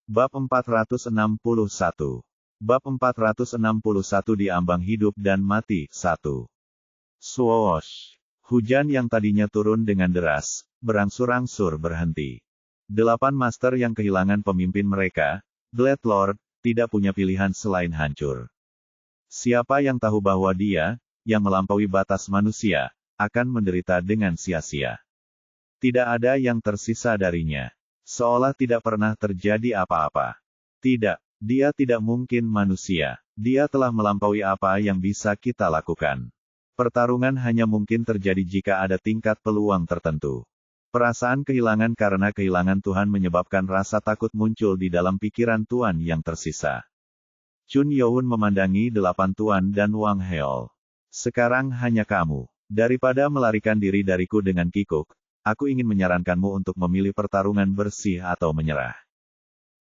Bab 461. Bab 461 Diambang hidup dan mati. 1. Swoosh. Hujan yang tadinya turun dengan deras, berangsur-angsur berhenti. 8 master yang kehilangan pemimpin mereka, Glad Lord, tidak punya pilihan selain hancur. Siapa yang tahu bahwa dia, yang melampaui batas manusia, akan menderita dengan sia-sia. Tidak ada yang tersisa darinya. Seolah tidak pernah terjadi apa-apa. Tidak, dia tidak mungkin manusia. Dia telah melampaui apa yang bisa kita lakukan. Pertarungan hanya mungkin terjadi jika ada tingkat peluang tertentu. Perasaan kehilangan karena kehilangan Tuhan menyebabkan rasa takut muncul di dalam pikiran Tuan yang tersisa. Chun Youn memandangi 8 Tuan dan Wang Heol. Sekarang hanya kamu. Daripada melarikan diri dariku dengan kikuk, aku ingin menyarankanmu untuk memilih pertarungan bersih atau menyerah.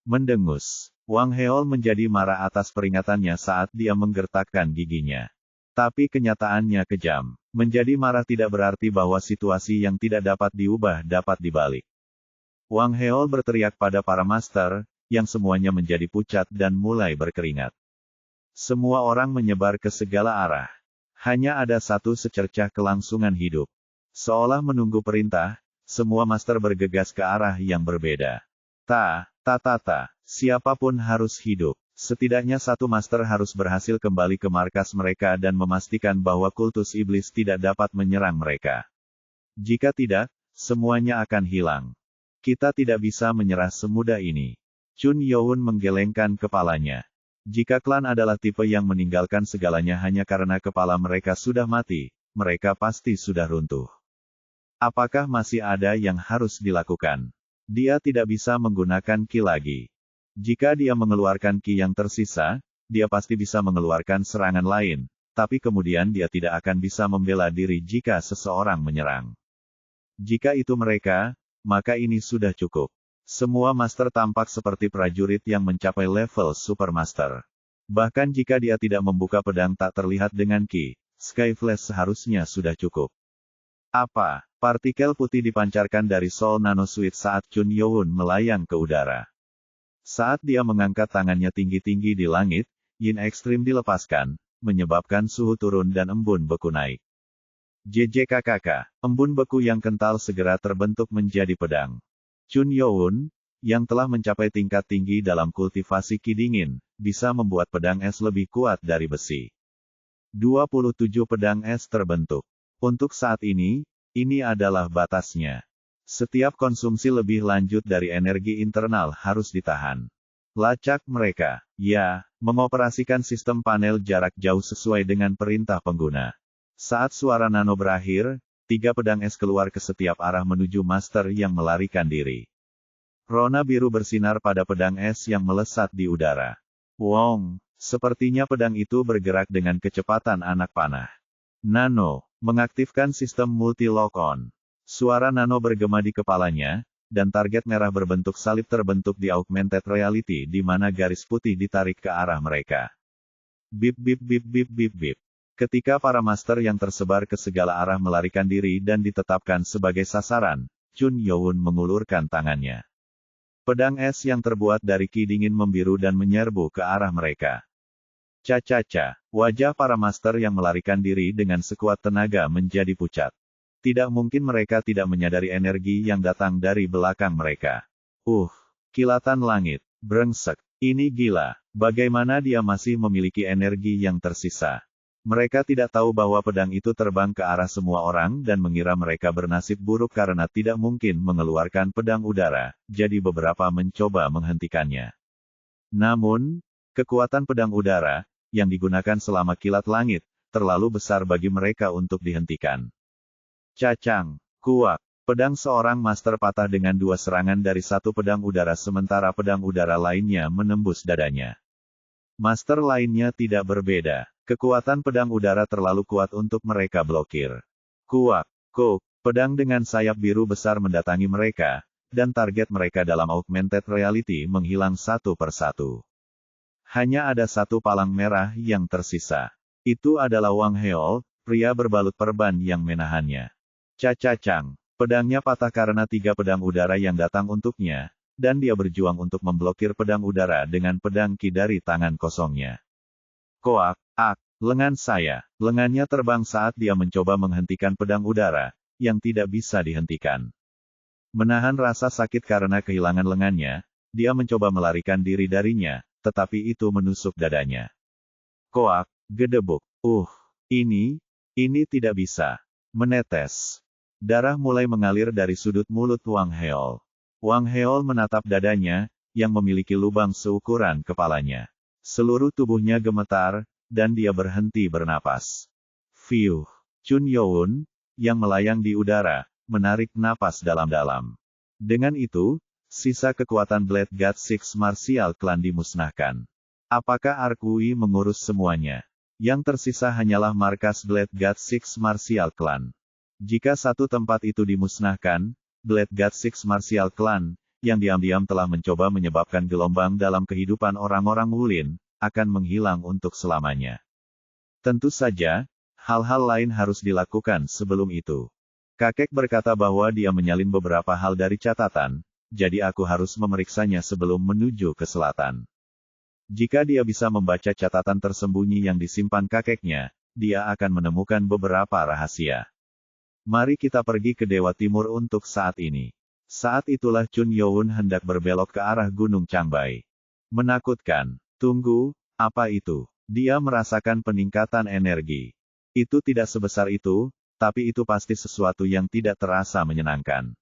Mendengus. Wang Heol menjadi marah atas peringatannya saat dia menggertakkan giginya. Tapi kenyataannya kejam. Menjadi marah tidak berarti bahwa situasi yang tidak dapat diubah dapat dibalik. Wang Heol berteriak pada para master, yang semuanya menjadi pucat dan mulai berkeringat. Semua orang menyebar ke segala arah. Hanya ada satu secercah kelangsungan hidup. Seolah menunggu perintah, semua master bergegas ke arah yang berbeda. Siapapun harus hidup. Setidaknya satu master harus berhasil kembali ke markas mereka dan memastikan bahwa kultus iblis tidak dapat menyerang mereka. Jika tidak, semuanya akan hilang. Kita tidak bisa menyerah semudah ini. Chun Youn menggelengkan kepalanya. Jika klan adalah tipe yang meninggalkan segalanya hanya karena kepala mereka sudah mati, mereka pasti sudah runtuh. Apakah masih ada yang harus dilakukan? Dia tidak bisa menggunakan ki lagi. Jika dia mengeluarkan ki yang tersisa, dia pasti bisa mengeluarkan serangan lain, tapi kemudian dia tidak akan bisa membela diri jika seseorang menyerang. Jika itu mereka, maka ini sudah cukup. Semua master tampak seperti prajurit yang mencapai level supermaster. Bahkan jika dia tidak membuka pedang tak terlihat dengan ki, Skyflash seharusnya sudah cukup. Apa? Partikel putih dipancarkan dari Soul Nanosuite saat Chun Youn melayang ke udara. Saat dia mengangkat tangannya tinggi-tinggi di langit, yin ekstrim dilepaskan, menyebabkan suhu turun dan embun beku naik. JJKKK, embun beku yang kental segera terbentuk menjadi pedang. Chun Youn, yang telah mencapai tingkat tinggi dalam kultivasi ki dingin, bisa membuat pedang es lebih kuat dari besi. 27 pedang es terbentuk. Untuk saat ini adalah batasnya. Setiap konsumsi lebih lanjut dari energi internal harus ditahan. Lacak mereka, ya, mengoperasikan sistem panel jarak jauh sesuai dengan perintah pengguna. Saat suara nano berakhir, 3 pedang es keluar ke setiap arah menuju master yang melarikan diri. Rona biru bersinar pada pedang es yang melesat di udara. Wong, sepertinya pedang itu bergerak dengan kecepatan anak panah. Nano, mengaktifkan sistem multi-lock-on. Suara nano bergema di kepalanya, dan target merah berbentuk salib terbentuk di augmented reality di mana garis putih ditarik ke arah mereka. Bip bip bip bip bip bip. Ketika para master yang tersebar ke segala arah melarikan diri dan ditetapkan sebagai sasaran, Chun Youn mengulurkan tangannya. Pedang es yang terbuat dari ki dingin membiru dan menyerbu ke arah mereka. Cacaca, wajah para master yang melarikan diri dengan sekuat tenaga menjadi pucat. Tidak mungkin mereka tidak menyadari energi yang datang dari belakang mereka. Kilatan langit, brengsek, ini gila, bagaimana dia masih memiliki energi yang tersisa. Mereka tidak tahu bahwa pedang itu terbang ke arah semua orang dan mengira mereka bernasib buruk karena tidak mungkin mengeluarkan pedang udara, jadi beberapa mencoba menghentikannya. Namun, kekuatan pedang udara, yang digunakan selama kilat langit, terlalu besar bagi mereka untuk dihentikan. Cacang, kuak, pedang seorang master patah dengan 2 serangan dari satu pedang udara sementara pedang udara lainnya menembus dadanya. Master lainnya tidak berbeda. Kekuatan pedang udara terlalu kuat untuk mereka blokir. Kuak, pedang dengan sayap biru besar mendatangi mereka, dan target mereka dalam augmented reality menghilang satu persatu. Hanya ada satu palang merah yang tersisa. Itu adalah Wang Heol, pria berbalut perban yang menahannya. Cacacang, pedangnya patah karena 3 pedang udara yang datang untuknya, dan dia berjuang untuk memblokir pedang udara dengan pedang ki dari tangan kosongnya. Koak, lengan saya. Lengannya terbang saat dia mencoba menghentikan pedang udara, yang tidak bisa dihentikan. Menahan rasa sakit karena kehilangan lengannya, dia mencoba melarikan diri darinya, tetapi itu menusuk dadanya. Koak, gedebuk. Ini tidak bisa. Menetes. Darah mulai mengalir dari sudut mulut Wang Heol. Wang Heol menatap dadanya, yang memiliki lubang seukuran kepalanya. Seluruh tubuhnya gemetar, dan dia berhenti bernapas. Fiuh. Chun Youn, yang melayang di udara, menarik napas dalam-dalam. Dengan itu, sisa kekuatan Blade God Six Martial Clan dimusnahkan. Apakah Arkui mengurus semuanya? Yang tersisa hanyalah markas Blade God Six Martial Clan. Jika satu tempat itu dimusnahkan, Blade God Six Martial Clan, yang diam-diam telah mencoba menyebabkan gelombang dalam kehidupan orang-orang Wulin, akan menghilang untuk selamanya. Tentu saja, hal-hal lain harus dilakukan sebelum itu. Kakek berkata bahwa dia menyalin beberapa hal dari catatan, jadi aku harus memeriksanya sebelum menuju ke selatan. Jika dia bisa membaca catatan tersembunyi yang disimpan kakeknya, dia akan menemukan beberapa rahasia. Mari kita pergi ke Dewa Timur untuk saat ini. Saat itulah Chun Youn hendak berbelok ke arah Gunung Changbai. Menakutkan. Tunggu, apa itu? Dia merasakan peningkatan energi. Itu tidak sebesar itu, tapi itu pasti sesuatu yang tidak terasa menyenangkan.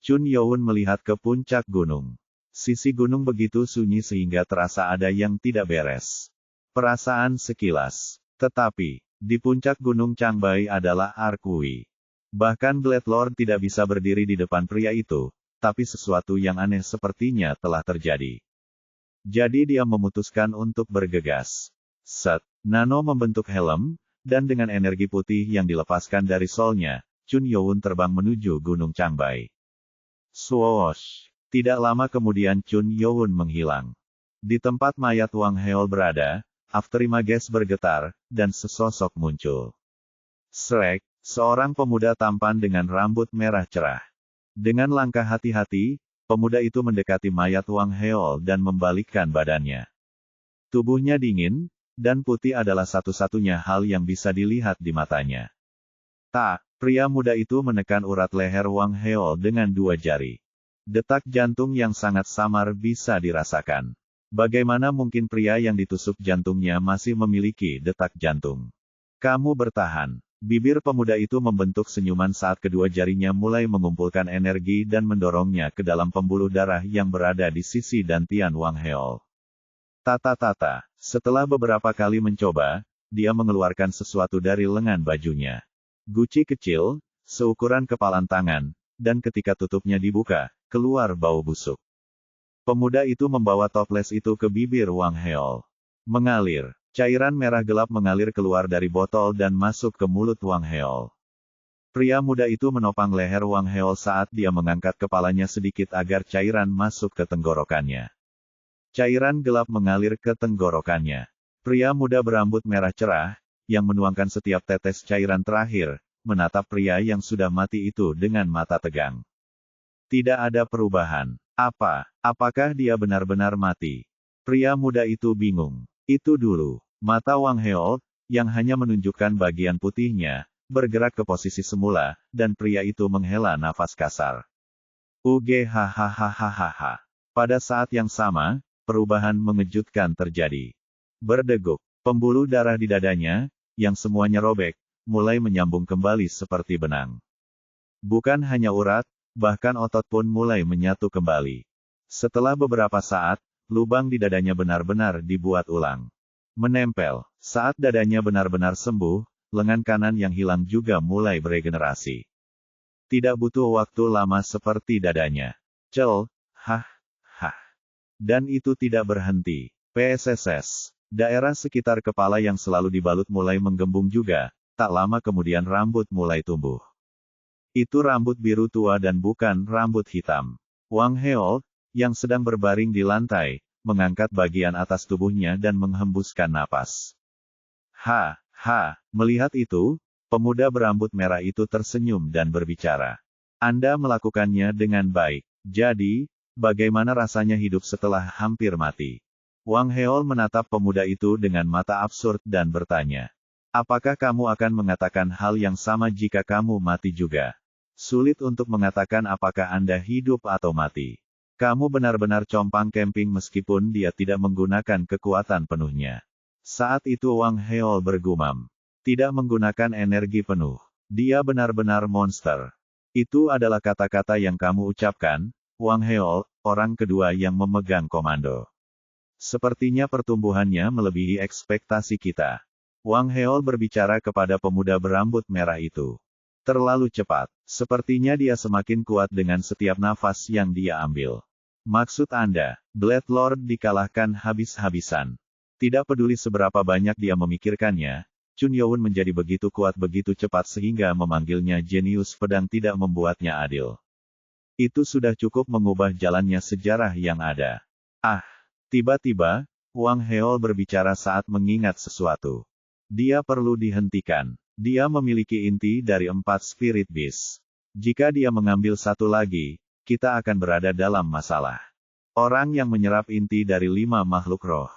Chun Youn melihat ke puncak gunung. Sisi gunung begitu sunyi sehingga terasa ada yang tidak beres. Perasaan sekilas. Tetapi, di puncak Gunung Changbai adalah Arkui. Bahkan Blade Lord tidak bisa berdiri di depan pria itu, tapi sesuatu yang aneh sepertinya telah terjadi. Jadi dia memutuskan untuk bergegas. Nano membentuk helm, dan dengan energi putih yang dilepaskan dari solnya, Chun Youn terbang menuju Gunung Changbai. Swoosh! Tidak lama kemudian Chun Youn menghilang. Di tempat mayat Wang Heol berada, Afterimages bergetar, dan sesosok muncul. Shrek, seorang pemuda tampan dengan rambut merah cerah. Dengan langkah hati-hati, pemuda itu mendekati mayat Wang Heol dan membalikkan badannya. Tubuhnya dingin, dan putih adalah satu-satunya hal yang bisa dilihat di matanya. Pria muda itu menekan urat leher Wang Heol dengan 2 jari. Detak jantung yang sangat samar bisa dirasakan. Bagaimana mungkin pria yang ditusuk jantungnya masih memiliki detak jantung? Kamu bertahan. Bibir pemuda itu membentuk senyuman saat kedua jarinya mulai mengumpulkan energi dan mendorongnya ke dalam pembuluh darah yang berada di sisi dantian Wang Heol. Setelah beberapa kali mencoba, dia mengeluarkan sesuatu dari lengan bajunya. Guci kecil, seukuran kepalan tangan, dan ketika tutupnya dibuka, keluar bau busuk. Pemuda itu membawa toples itu ke bibir Wang Heol. Mengalir. Cairan merah gelap mengalir keluar dari botol dan masuk ke mulut Wang Heol. Pria muda itu menopang leher Wang Heol saat dia mengangkat kepalanya sedikit agar cairan masuk ke tenggorokannya. Cairan gelap mengalir ke tenggorokannya. Pria muda berambut merah cerah, yang menuangkan setiap tetes cairan terakhir, menatap pria yang sudah mati itu dengan mata tegang. Tidak ada perubahan. Apakah dia benar-benar mati? Pria muda itu bingung. Itu dulu. Mata Wang Heol, yang hanya menunjukkan bagian putihnya, bergerak ke posisi semula, dan pria itu menghela nafas kasar. Hahaha. Pada saat yang sama, perubahan mengejutkan terjadi. Berdegup, pembuluh darah di dadanya, yang semuanya robek, mulai menyambung kembali seperti benang. Bukan hanya urat, bahkan otot pun mulai menyatu kembali. Setelah beberapa saat, lubang di dadanya benar-benar dibuat ulang. Menempel. Saat dadanya benar-benar sembuh, lengan kanan yang hilang juga mulai beregenerasi. Tidak butuh waktu lama seperti dadanya. Dan itu tidak berhenti. PSSS. Daerah sekitar kepala yang selalu dibalut mulai menggembung juga, tak lama kemudian rambut mulai tumbuh. Itu rambut biru tua dan bukan rambut hitam. Wang Heol, yang sedang berbaring di lantai, mengangkat bagian atas tubuhnya dan menghembuskan napas. Melihat itu, pemuda berambut merah itu tersenyum dan berbicara. Anda melakukannya dengan baik. Jadi, bagaimana rasanya hidup setelah hampir mati? Wang Heol menatap pemuda itu dengan mata absurd dan bertanya. Apakah kamu akan mengatakan hal yang sama jika kamu mati juga? Sulit untuk mengatakan apakah Anda hidup atau mati. Kamu benar-benar compang camping meskipun dia tidak menggunakan kekuatan penuhnya. Saat itu Wang Heol bergumam. Tidak menggunakan energi penuh. Dia benar-benar monster. Itu adalah kata-kata yang kamu ucapkan, Wang Heol, orang kedua yang memegang komando. Sepertinya pertumbuhannya melebihi ekspektasi kita. Wang Heol berbicara kepada pemuda berambut merah itu. Terlalu cepat. Sepertinya dia semakin kuat dengan setiap nafas yang dia ambil. Maksud Anda, Blade Lord dikalahkan habis-habisan. Tidak peduli seberapa banyak dia memikirkannya, Chun Youn menjadi begitu kuat begitu cepat sehingga memanggilnya jenius pedang tidak membuatnya adil. Itu sudah cukup mengubah jalannya sejarah yang ada. Tiba-tiba, Wang Heol berbicara saat mengingat sesuatu. Dia perlu dihentikan. Dia memiliki inti dari 4 Spirit Beast. Jika dia mengambil satu lagi, kita akan berada dalam masalah. Orang yang menyerap inti dari 5 makhluk roh.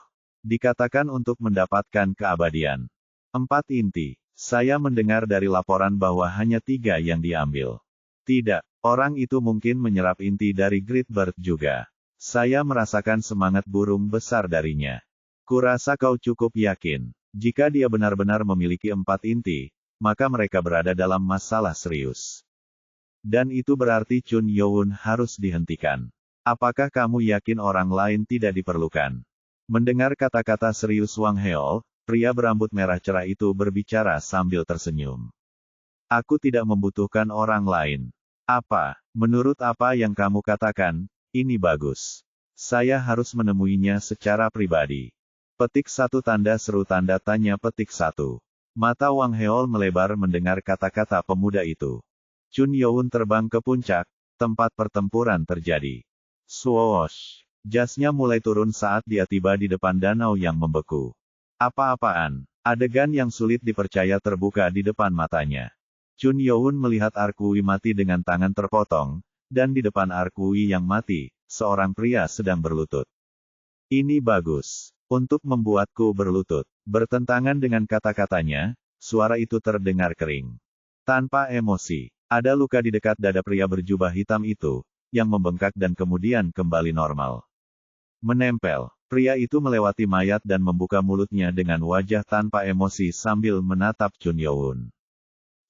Dikatakan untuk mendapatkan keabadian. 4 inti. Saya mendengar dari laporan bahwa hanya 3 yang diambil. Tidak, orang itu mungkin menyerap inti dari Great Bird juga. Saya merasakan semangat burung besar darinya. Kurasa kau cukup yakin. Jika dia benar-benar memiliki 4 inti, maka mereka berada dalam masalah serius. Dan itu berarti Chun Youn harus dihentikan. Apakah kamu yakin orang lain tidak diperlukan? Mendengar kata-kata serius Wang Heol, pria berambut merah cerah itu berbicara sambil tersenyum. Aku tidak membutuhkan orang lain. Menurut apa yang kamu katakan, ini bagus. Saya harus menemuinya secara pribadi. Petik 1 tanda seru tanda tanya petik 1. Mata Wang Heol melebar mendengar kata-kata pemuda itu. Chun Youn terbang ke puncak, tempat pertempuran terjadi. Swoosh! Jasnya mulai turun saat dia tiba di depan danau yang membeku. Apa-apaan? Adegan yang sulit dipercaya terbuka di depan matanya. Chun Youn melihat Arkui mati dengan tangan terpotong, dan di depan Arkui yang mati, seorang pria sedang berlutut. Ini bagus. Untuk membuatku berlutut. Bertentangan dengan kata-katanya, suara itu terdengar kering. Tanpa emosi, ada luka di dekat dada pria berjubah hitam itu, yang membengkak dan kemudian kembali normal. Menempel, pria itu melewati mayat dan membuka mulutnya dengan wajah tanpa emosi sambil menatap Chun Youn.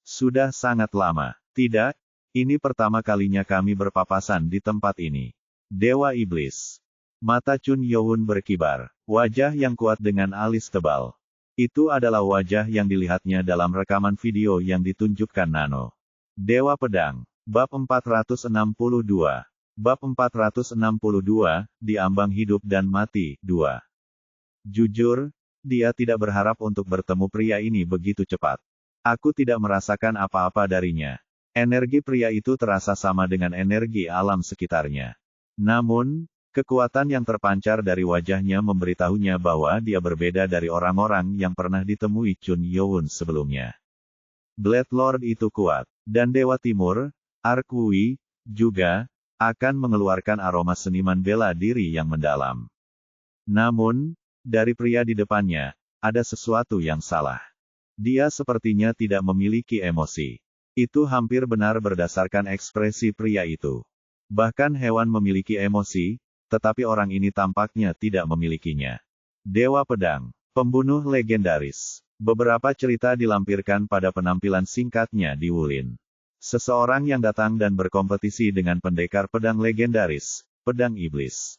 Sudah sangat lama, tidak? Ini pertama kalinya kami berpapasan di tempat ini. Dewa Iblis. Mata Chun Youn berkibar. Wajah yang kuat dengan alis tebal. Itu adalah wajah yang dilihatnya dalam rekaman video yang ditunjukkan Nano. Dewa Pedang. Bab 462. Bab 462, Diambang Hidup dan Mati, 2. Jujur, dia tidak berharap untuk bertemu pria ini begitu cepat. Aku tidak merasakan apa-apa darinya. Energi pria itu terasa sama dengan energi alam sekitarnya. Namun, kekuatan yang terpancar dari wajahnya memberitahunya bahwa dia berbeda dari orang-orang yang pernah ditemui Chun Youn sebelumnya. Blade Lord itu kuat, dan Dewa Timur, Arkui, juga, akan mengeluarkan aroma seniman bela diri yang mendalam. Namun, dari pria di depannya, ada sesuatu yang salah. Dia sepertinya tidak memiliki emosi. Itu hampir benar berdasarkan ekspresi pria itu. Bahkan hewan memiliki emosi, tetapi orang ini tampaknya tidak memilikinya. Dewa Pedang, pembunuh legendaris. Beberapa cerita dilampirkan pada penampilan singkatnya di Wulin. Seseorang yang datang dan berkompetisi dengan pendekar pedang legendaris, Pedang Iblis.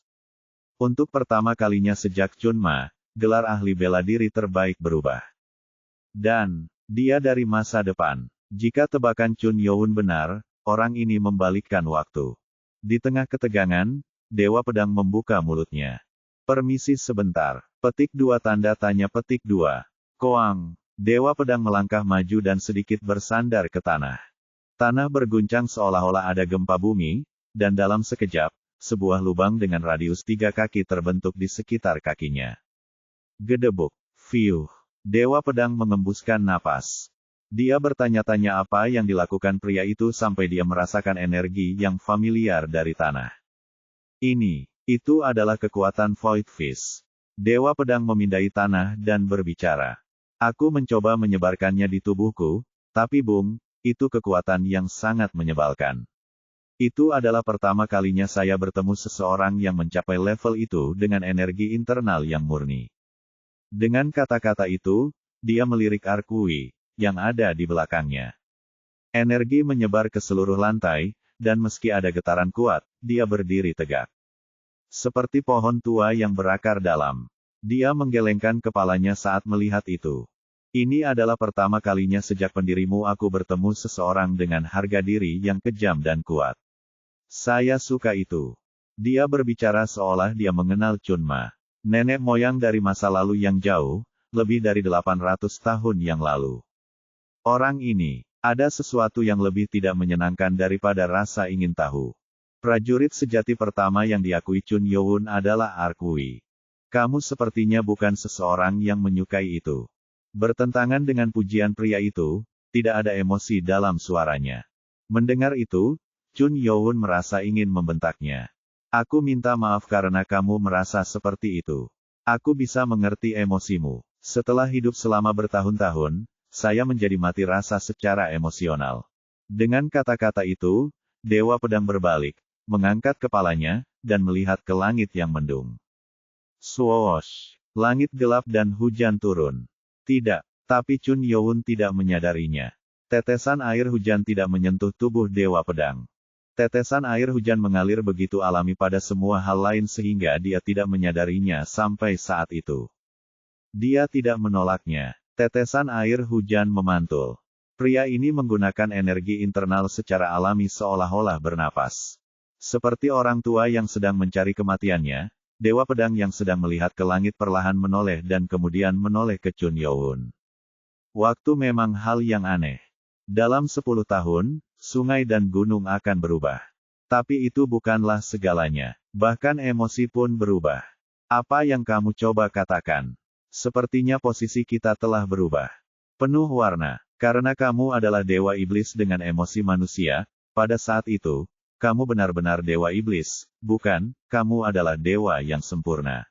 Untuk pertama kalinya sejak Chunma, gelar ahli bela diri terbaik berubah. Dan, dia dari masa depan. Jika tebakan Chun Youn benar, orang ini membalikkan waktu. Di tengah ketegangan, Dewa Pedang membuka mulutnya. Permisi sebentar. Petik 2 tanda tanya petik 2. Koang. Dewa Pedang melangkah maju dan sedikit bersandar ke tanah. Tanah berguncang seolah-olah ada gempa bumi, dan dalam sekejap, sebuah lubang dengan radius 3 kaki terbentuk di sekitar kakinya. Gedebuk. Fiuh. Dewa Pedang mengembuskan napas. Dia bertanya-tanya apa yang dilakukan pria itu sampai dia merasakan energi yang familiar dari tanah. Itu adalah kekuatan Void Fist. Dewa Pedang memindai tanah dan berbicara. Aku mencoba menyebarkannya di tubuhku, tapi Bung, itu kekuatan yang sangat menyebalkan. Itu adalah pertama kalinya saya bertemu seseorang yang mencapai level itu dengan energi internal yang murni. Dengan kata-kata itu, dia melirik Arkui, yang ada di belakangnya. Energi menyebar ke seluruh lantai, dan meski ada getaran kuat, dia berdiri tegak. Seperti pohon tua yang berakar dalam. Dia menggelengkan kepalanya saat melihat itu. Ini adalah pertama kalinya sejak pendirimu aku bertemu seseorang dengan harga diri yang kejam dan kuat. Saya suka itu. Dia berbicara seolah dia mengenal Chunma. Nenek moyang dari masa lalu yang jauh, lebih dari 800 tahun yang lalu. Orang ini, ada sesuatu yang lebih tidak menyenangkan daripada rasa ingin tahu. Prajurit sejati pertama yang diakui Chun Youn adalah Arkui. Kamu sepertinya bukan seseorang yang menyukai itu. Bertentangan dengan pujian pria itu, tidak ada emosi dalam suaranya. Mendengar itu, Chun Youn merasa ingin membentaknya. Aku minta maaf karena kamu merasa seperti itu. Aku bisa mengerti emosimu. Setelah hidup selama bertahun-tahun, saya menjadi mati rasa secara emosional. Dengan kata-kata itu, Dewa Pedang berbalik, mengangkat kepalanya, dan melihat ke langit yang mendung. Swoosh! Langit gelap dan hujan turun. Tidak, tapi Chun Youn tidak menyadarinya. Tetesan air hujan tidak menyentuh tubuh Dewa Pedang. Tetesan air hujan mengalir begitu alami pada semua hal lain sehingga dia tidak menyadarinya sampai saat itu. Dia tidak menolaknya. Tetesan air hujan memantul. Pria ini menggunakan energi internal secara alami seolah-olah bernapas. Seperti orang tua yang sedang mencari kematiannya, Dewa Pedang yang sedang melihat ke langit perlahan menoleh dan kemudian menoleh ke Chun Youn. Waktu memang hal yang aneh. Dalam 10 tahun, sungai dan gunung akan berubah. Tapi itu bukanlah segalanya. Bahkan emosi pun berubah. Apa yang kamu coba katakan? Sepertinya posisi kita telah berubah. Penuh warna. Karena kamu adalah Dewa Iblis dengan emosi manusia, pada saat itu, kamu benar-benar Dewa Iblis, bukan, kamu adalah Dewa yang sempurna.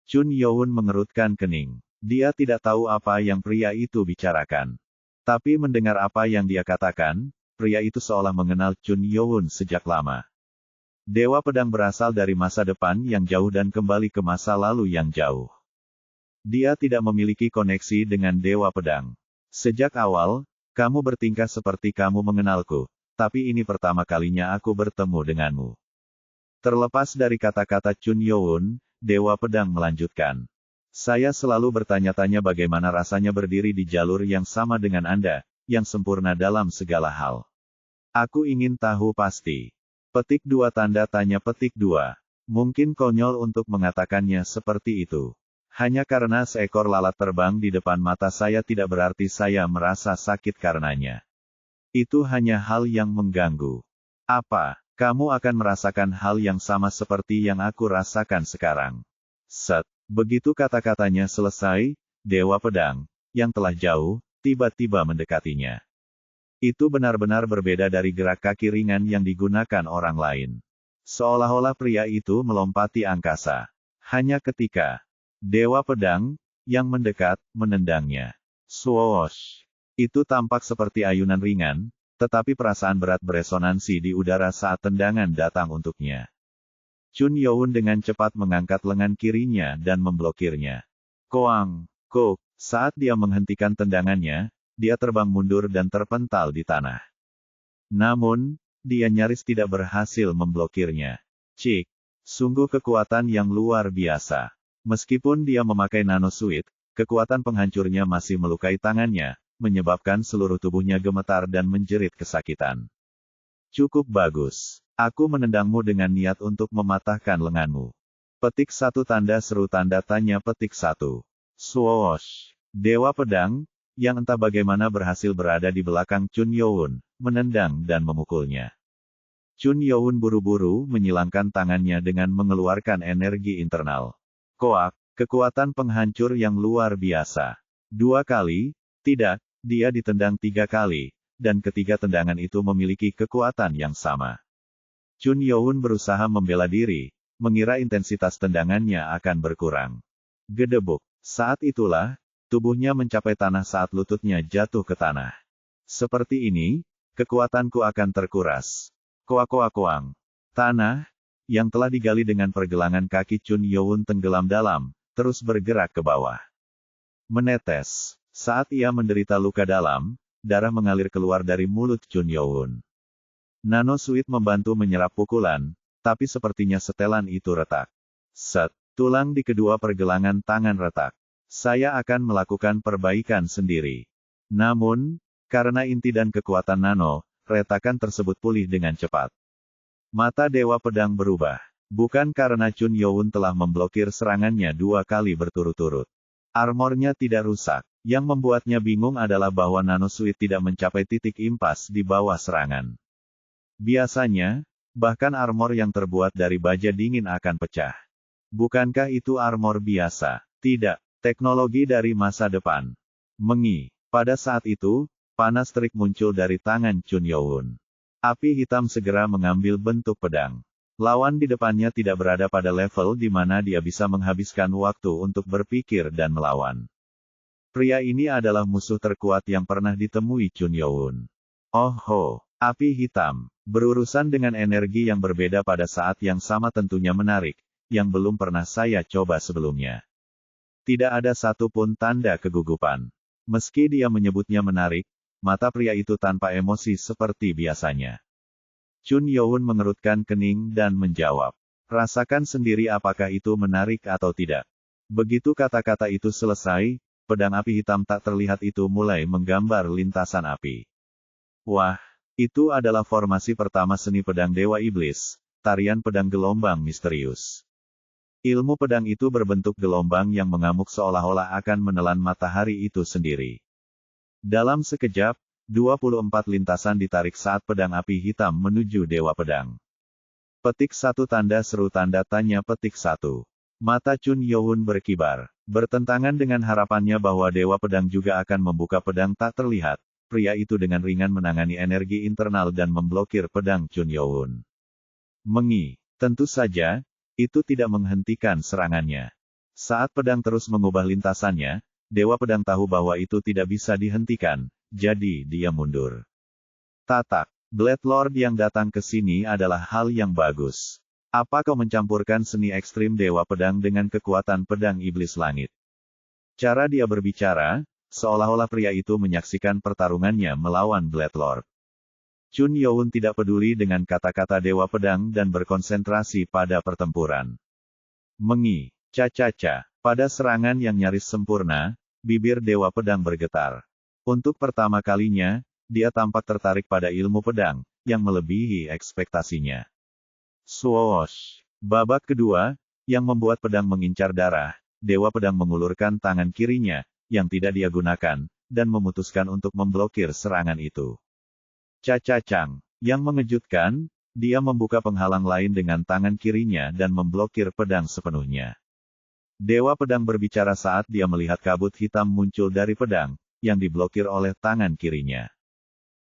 Chun Youn mengerutkan kening. Dia tidak tahu apa yang pria itu bicarakan. Tapi mendengar apa yang dia katakan, pria itu seolah mengenal Chun Youn sejak lama. Dewa Pedang berasal dari masa depan yang jauh dan kembali ke masa lalu yang jauh. Dia tidak memiliki koneksi dengan Dewa Pedang. Sejak awal, kamu bertingkah seperti kamu mengenalku. Tapi ini pertama kalinya aku bertemu denganmu. Terlepas dari kata-kata Chun Youn, Dewa Pedang melanjutkan. Saya selalu bertanya-tanya bagaimana rasanya berdiri di jalur yang sama dengan Anda, yang sempurna dalam segala hal. Aku ingin tahu pasti. Petik 2 tanda tanya petik 2. Mungkin konyol untuk mengatakannya seperti itu. Hanya karena seekor lalat terbang di depan mata saya tidak berarti saya merasa sakit karenanya. Itu hanya hal yang mengganggu. Apa, kamu akan merasakan hal yang sama seperti yang aku rasakan sekarang? Set, begitu kata-katanya selesai, Dewa Pedang, yang telah jauh, tiba-tiba mendekatinya. Itu benar-benar berbeda dari gerak kaki ringan yang digunakan orang lain. Seolah-olah pria itu melompati angkasa. Hanya ketika Dewa Pedang, yang mendekat, menendangnya. Swoosh! Itu tampak seperti ayunan ringan, tetapi perasaan berat beresonansi di udara saat tendangan datang untuknya. Chun Youn dengan cepat mengangkat lengan kirinya dan memblokirnya. Koang, kok, saat dia menghentikan tendangannya, dia terbang mundur dan terpental di tanah. Namun, dia nyaris tidak berhasil memblokirnya. Cik, sungguh kekuatan yang luar biasa. Meskipun dia memakai nano suit, kekuatan penghancurnya masih melukai tangannya, menyebabkan seluruh tubuhnya gemetar dan menjerit kesakitan. Cukup bagus. Aku menendangmu dengan niat untuk mematahkan lenganmu. Petik 1 tanda seru tanda tanya petik 1. Swoosh! Dewa Pedang, yang entah bagaimana berhasil berada di belakang Chun Youn, menendang dan memukulnya. Chun Youn buru-buru menyilangkan tangannya dengan mengeluarkan energi internal. Koak, kekuatan penghancur yang luar biasa. 2 kali, tidak, dia ditendang 3 kali, dan ketiga tendangan itu memiliki kekuatan yang sama. Chun Youn berusaha membela diri, mengira intensitas tendangannya akan berkurang. Gedebuk. Saat itulah, tubuhnya mencapai tanah saat lututnya jatuh ke tanah. Seperti ini, kekuatanku akan terkuras. Koak-koak-koang. Tanah, yang telah digali dengan pergelangan kaki Chun Youn tenggelam dalam, terus bergerak ke bawah. Menetes. Saat ia menderita luka dalam, darah mengalir keluar dari mulut Chun Youn. Nano Suit membantu menyerap pukulan, tapi sepertinya setelan itu retak. Set. Tulang di kedua pergelangan tangan retak. Saya akan melakukan perbaikan sendiri. Namun, karena inti dan kekuatan nano, retakan tersebut pulih dengan cepat. Mata Dewa Pedang berubah. Bukan karena Chun Youn telah memblokir serangannya 2 kali berturut-turut. Armornya tidak rusak. Yang membuatnya bingung adalah bahwa Nano Suit tidak mencapai titik impas di bawah serangan. Biasanya, bahkan armor yang terbuat dari baja dingin akan pecah. Bukankah itu armor biasa? Tidak, teknologi dari masa depan. Mengi. Pada saat itu, panas terik muncul dari tangan Chun Youn. Api hitam segera mengambil bentuk pedang. Lawan di depannya tidak berada pada level di mana dia bisa menghabiskan waktu untuk berpikir dan melawan. Pria ini adalah musuh terkuat yang pernah ditemui Chun Youn. Oh ho, api hitam, berurusan dengan energi yang berbeda pada saat yang sama tentunya menarik, yang belum pernah saya coba sebelumnya. Tidak ada satupun tanda kegugupan. Meski dia menyebutnya menarik, mata pria itu tanpa emosi seperti biasanya. Chun Youn mengerutkan kening dan menjawab. Rasakan sendiri apakah itu menarik atau tidak. Begitu kata-kata itu selesai, pedang api hitam tak terlihat itu mulai menggambar lintasan api. Wah, itu adalah formasi pertama seni pedang Dewa Iblis, tarian pedang gelombang misterius. Ilmu pedang itu berbentuk gelombang yang mengamuk seolah-olah akan menelan matahari itu sendiri. Dalam sekejap, 24 lintasan ditarik saat pedang api hitam menuju Dewa Pedang. Petik 1 tanda seru tanda tanya petik 1. Mata Chun Youn berkibar. Bertentangan dengan harapannya bahwa Dewa Pedang juga akan membuka pedang tak terlihat, pria itu dengan ringan menangani energi internal dan memblokir pedang Chun Youn. Mengi. Tentu saja, itu tidak menghentikan serangannya. Saat pedang terus mengubah lintasannya, Dewa Pedang tahu bahwa itu tidak bisa dihentikan, jadi dia mundur. Tatak. Blade Lord yang datang ke sini adalah hal yang bagus. Apa kau mencampurkan seni ekstrim Dewa Pedang dengan kekuatan pedang iblis langit? Cara dia berbicara, seolah-olah pria itu menyaksikan pertarungannya melawan Blade Lord. Chun Youn tidak peduli dengan kata-kata Dewa Pedang dan berkonsentrasi pada pertempuran. Mengi. Cacaca. Pada serangan yang nyaris sempurna, bibir Dewa Pedang bergetar. Untuk pertama kalinya, dia tampak tertarik pada ilmu pedang, yang melebihi ekspektasinya. Swoosh. Babak kedua, yang membuat pedang mengincar darah, Dewa Pedang mengulurkan tangan kirinya, yang tidak dia gunakan, dan memutuskan untuk memblokir serangan itu. Cacacang. Yang mengejutkan, dia membuka penghalang lain dengan tangan kirinya dan memblokir pedang sepenuhnya. Dewa Pedang berbicara saat dia melihat kabut hitam muncul dari pedang, yang diblokir oleh tangan kirinya.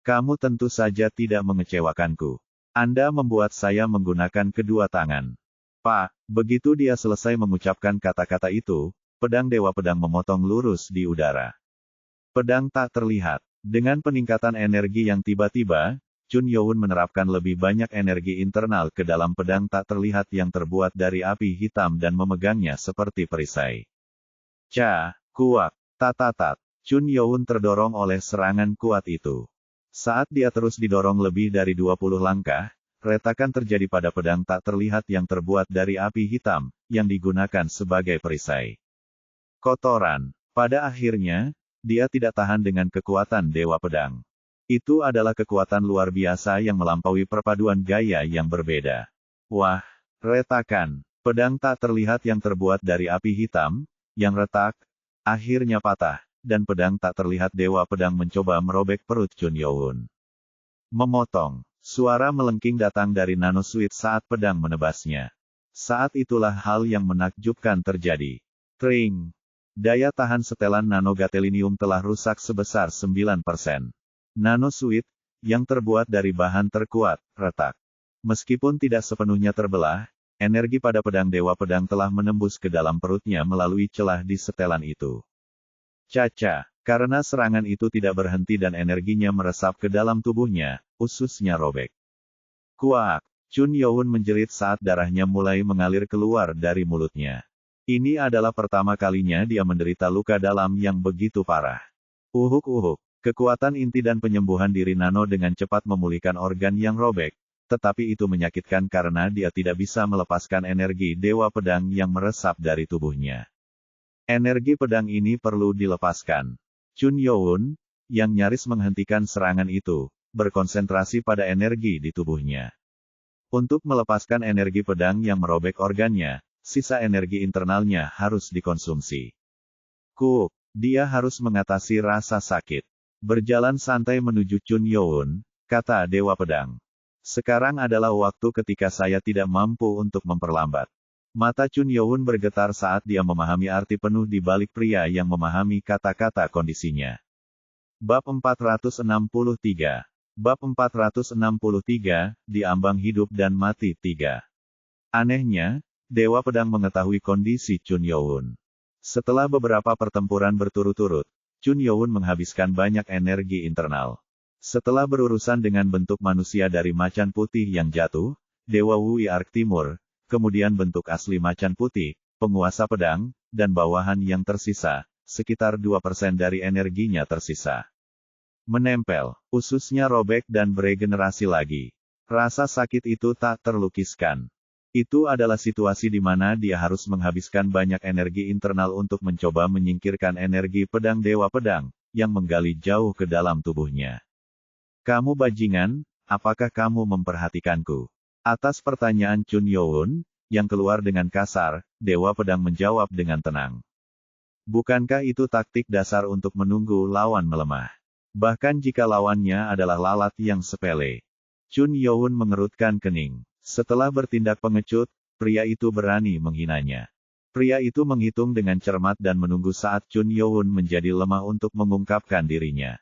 Kamu tentu saja tidak mengecewakanku. Anda membuat saya menggunakan kedua tangan. Pak, begitu dia selesai mengucapkan kata-kata itu, pedang Dewa Pedang memotong lurus di udara. Pedang tak terlihat. Dengan peningkatan energi yang tiba-tiba, Chun Youn menerapkan lebih banyak energi internal ke dalam pedang tak terlihat yang terbuat dari api hitam dan memegangnya seperti perisai. Kuat, tatatat. Chun Youn terdorong oleh serangan kuat itu. Saat dia terus didorong lebih dari 20 langkah, retakan terjadi pada pedang tak terlihat yang terbuat dari api hitam, yang digunakan sebagai perisai. Kotoran. Pada akhirnya, dia tidak tahan dengan kekuatan Dewa Pedang. Itu adalah kekuatan luar biasa yang melampaui perpaduan gaya yang berbeda. Wah, retakan. Pedang tak terlihat yang terbuat dari api hitam, yang retak, akhirnya patah, dan pedang tak terlihat Dewa Pedang mencoba merobek perut Chun Youn. Memotong. Suara melengking datang dari Nano Suit saat pedang menebasnya. Saat itulah hal yang menakjubkan terjadi. Tring. Daya tahan setelan nano gatelinium telah rusak sebesar 9%. Nano Suit, yang terbuat dari bahan terkuat, retak. Meskipun tidak sepenuhnya terbelah, energi pada pedang Dewa Pedang telah menembus ke dalam perutnya melalui celah di setelan itu. Caca, karena serangan itu tidak berhenti dan energinya meresap ke dalam tubuhnya, ususnya robek. Kuak, Chun Youn menjerit saat darahnya mulai mengalir keluar dari mulutnya. Ini adalah pertama kalinya dia menderita luka dalam yang begitu parah. Uhuk-uhuk, kekuatan inti dan penyembuhan diri Nano dengan cepat memulihkan organ yang robek, tetapi itu menyakitkan karena dia tidak bisa melepaskan energi Dewa Pedang yang meresap dari tubuhnya. Energi pedang ini perlu dilepaskan. Chun Youn, yang nyaris menghentikan serangan itu, berkonsentrasi pada energi di tubuhnya. Untuk melepaskan energi pedang yang merobek organnya, sisa energi internalnya harus dikonsumsi. Dia harus mengatasi rasa sakit. Berjalan santai menuju Chun Youn, kata Dewa Pedang. Sekarang adalah waktu ketika saya tidak mampu untuk memperlambat. Mata Chun Youn bergetar saat dia memahami arti penuh di balik pria yang memahami kata-kata kondisinya. Bab 463. Bab 463, Diambang Hidup dan Mati 3. Anehnya, Dewa Pedang mengetahui kondisi Chun Youn. Setelah beberapa pertempuran berturut-turut, Chun Youn menghabiskan banyak energi internal. Setelah berurusan dengan bentuk manusia dari macan putih yang jatuh, Dewa Wui Ark Timur, kemudian bentuk asli macan putih, penguasa pedang, dan bawahan yang tersisa, sekitar 2% dari energinya tersisa. Menempel, ususnya robek dan beregenerasi lagi. Rasa sakit itu tak terlukiskan. Itu adalah situasi di mana dia harus menghabiskan banyak energi internal untuk mencoba menyingkirkan energi pedang Dewa Pedang, yang menggali jauh ke dalam tubuhnya. Kamu bajingan, apakah kamu memperhatikanku? Atas pertanyaan Chun Youn, yang keluar dengan kasar, Dewa Pedang menjawab dengan tenang. Bukankah itu taktik dasar untuk menunggu lawan melemah? Bahkan jika lawannya adalah lalat yang sepele. Chun Youn mengerutkan kening. Setelah bertindak pengecut, pria itu berani menghinanya. Pria itu menghitung dengan cermat dan menunggu saat Chun Youn menjadi lemah untuk mengungkapkan dirinya.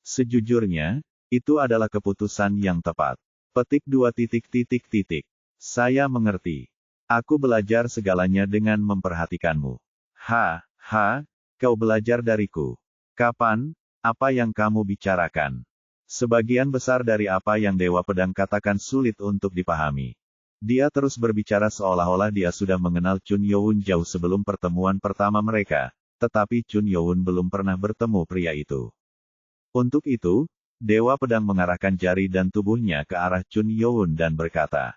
Sejujurnya, itu adalah keputusan yang tepat. Petik 2. Saya mengerti. Aku belajar segalanya dengan memperhatikanmu. Kau belajar dariku. Kapan? Apa yang kamu bicarakan? Sebagian besar dari apa yang Dewa Pedang katakan sulit untuk dipahami. Dia terus berbicara seolah-olah dia sudah mengenal Chun Youn jauh sebelum pertemuan pertama mereka, tetapi Chun Youn belum pernah bertemu pria itu. Untuk itu, Dewa Pedang mengarahkan jari dan tubuhnya ke arah Chun Youn dan berkata,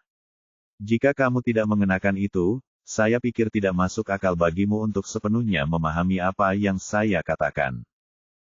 "Jika kamu tidak mengenakan itu, saya pikir tidak masuk akal bagimu untuk sepenuhnya memahami apa yang saya katakan.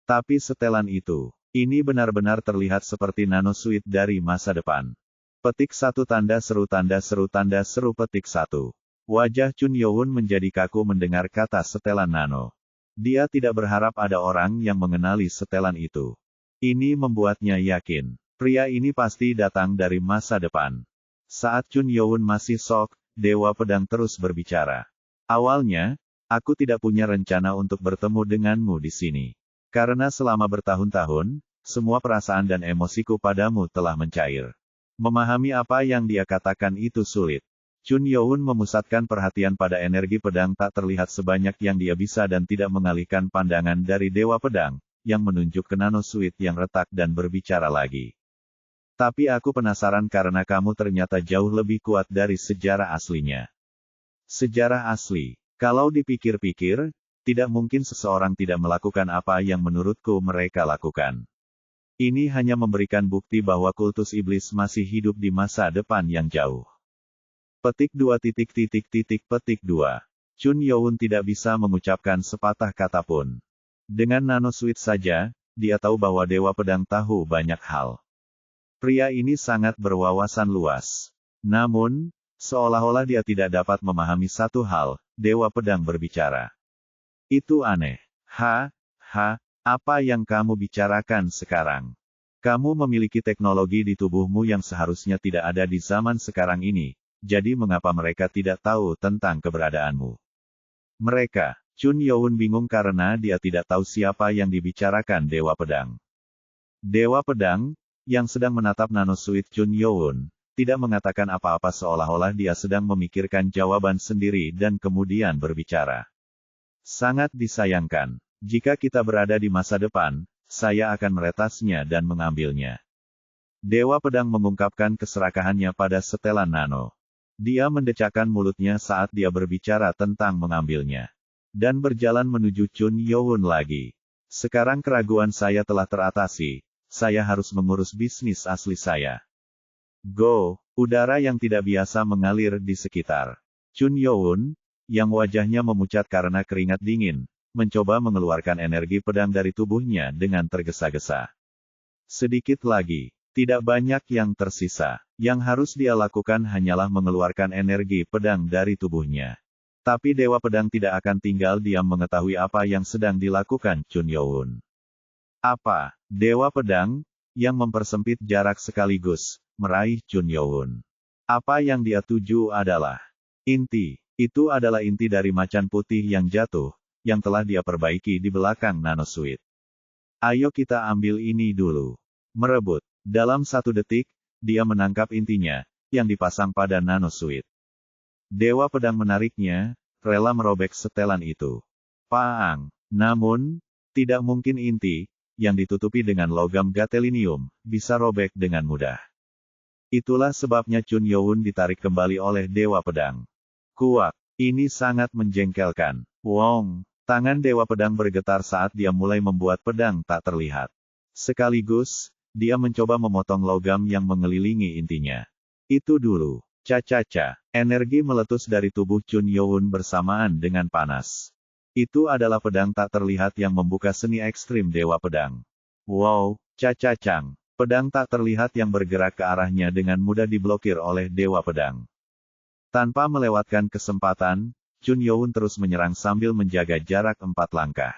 Tapi setelan itu, ini benar-benar terlihat seperti nanosuit dari masa depan." Petik 1 tanda seru petik 1. Wajah Chun Youn menjadi kaku mendengar kata setelan nano. Dia tidak berharap ada orang yang mengenali setelan itu. Ini membuatnya yakin, pria ini pasti datang dari masa depan. Saat Chun Youn masih shock, Dewa Pedang terus berbicara. "Awalnya, aku tidak punya rencana untuk bertemu denganmu di sini. Karena selama bertahun-tahun, semua perasaan dan emosiku padamu telah mencair. Memahami apa yang dia katakan itu sulit." Chun Youn memusatkan perhatian pada energi pedang tak terlihat sebanyak yang dia bisa dan tidak mengalihkan pandangan dari Dewa Pedang, yang menunjuk ke nanosuit yang retak dan berbicara lagi. "Tapi aku penasaran karena kamu ternyata jauh lebih kuat dari sejarah aslinya." Sejarah asli. Kalau dipikir-pikir, tidak mungkin seseorang tidak melakukan apa yang menurutku mereka lakukan. Ini hanya memberikan bukti bahwa kultus iblis masih hidup di masa depan yang jauh. Petik 2. Petik 2. Chun Youn tidak bisa mengucapkan sepatah kata pun. Dengan nanosuit saja, dia tahu bahwa Dewa Pedang tahu banyak hal. Pria ini sangat berwawasan luas. Namun, seolah-olah dia tidak dapat memahami satu hal, Dewa Pedang berbicara. "Itu aneh. Apa yang kamu bicarakan sekarang? Kamu memiliki teknologi di tubuhmu yang seharusnya tidak ada di zaman sekarang ini, jadi mengapa mereka tidak tahu tentang keberadaanmu?" Mereka, Chun Youn bingung karena dia tidak tahu siapa yang dibicarakan Dewa Pedang. Dewa Pedang, yang sedang menatap nanosuit Chun Youn, tidak mengatakan apa-apa seolah-olah dia sedang memikirkan jawaban sendiri dan kemudian berbicara. Sangat disayangkan. Jika kita berada di masa depan, saya akan meretasnya dan mengambilnya. Dewa Pedang mengungkapkan keserakahannya pada setelan nano. Dia mendecakkan mulutnya saat dia berbicara tentang mengambilnya. Dan berjalan menuju Chun Youn lagi. Sekarang keraguan saya telah teratasi, saya harus mengurus bisnis asli saya. Go, udara yang tidak biasa mengalir di sekitar. Chun Youn, yang wajahnya memucat karena keringat dingin, mencoba mengeluarkan energi pedang dari tubuhnya dengan tergesa-gesa. Sedikit lagi. Tidak banyak yang tersisa. Yang harus dia lakukan hanyalah mengeluarkan energi pedang dari tubuhnya. Tapi Dewa Pedang tidak akan tinggal diam mengetahui apa yang sedang dilakukan Chun Youn. Apa? Dewa Pedang, yang mempersempit jarak sekaligus, meraih Chun Youn. Apa yang dia tuju adalah inti. Itu adalah inti dari macan putih yang jatuh, yang telah dia perbaiki di belakang nanosuit. Ayo kita ambil ini dulu. Merebut. Dalam 1 detik, dia menangkap intinya, yang dipasang pada nanosuit. Dewa Pedang menariknya, rela merobek setelan itu. Paang. Namun, tidak mungkin inti, yang ditutupi dengan logam gatelinium, bisa robek dengan mudah. Itulah sebabnya Chun Youn ditarik kembali oleh Dewa Pedang. Kuak. Ini sangat menjengkelkan. Wong. Tangan Dewa Pedang bergetar saat dia mulai membuat pedang tak terlihat. Sekaligus, dia mencoba memotong logam yang mengelilingi intinya. Itu dulu. Ca-ca-ca. Energi meletus dari tubuh Chun Youn bersamaan dengan panas. Itu adalah pedang tak terlihat yang membuka seni ekstrim Dewa Pedang. Wow, ca-ca-cang. Pedang tak terlihat yang bergerak ke arahnya dengan mudah diblokir oleh Dewa Pedang. Tanpa melewatkan kesempatan, Chun Youn terus menyerang sambil menjaga jarak 4 langkah.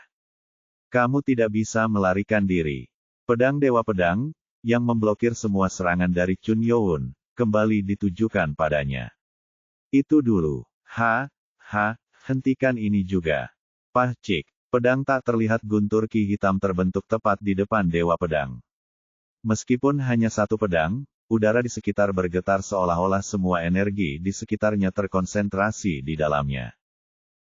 Kamu tidak bisa melarikan diri. Pedang Dewa Pedang, yang memblokir semua serangan dari Chun Youn, kembali ditujukan padanya. Itu dulu. Hentikan ini juga. Pah cik. Pedang tak terlihat guntur ki hitam terbentuk tepat di depan Dewa Pedang. Meskipun hanya 1 pedang, udara di sekitar bergetar seolah-olah semua energi di sekitarnya terkonsentrasi di dalamnya.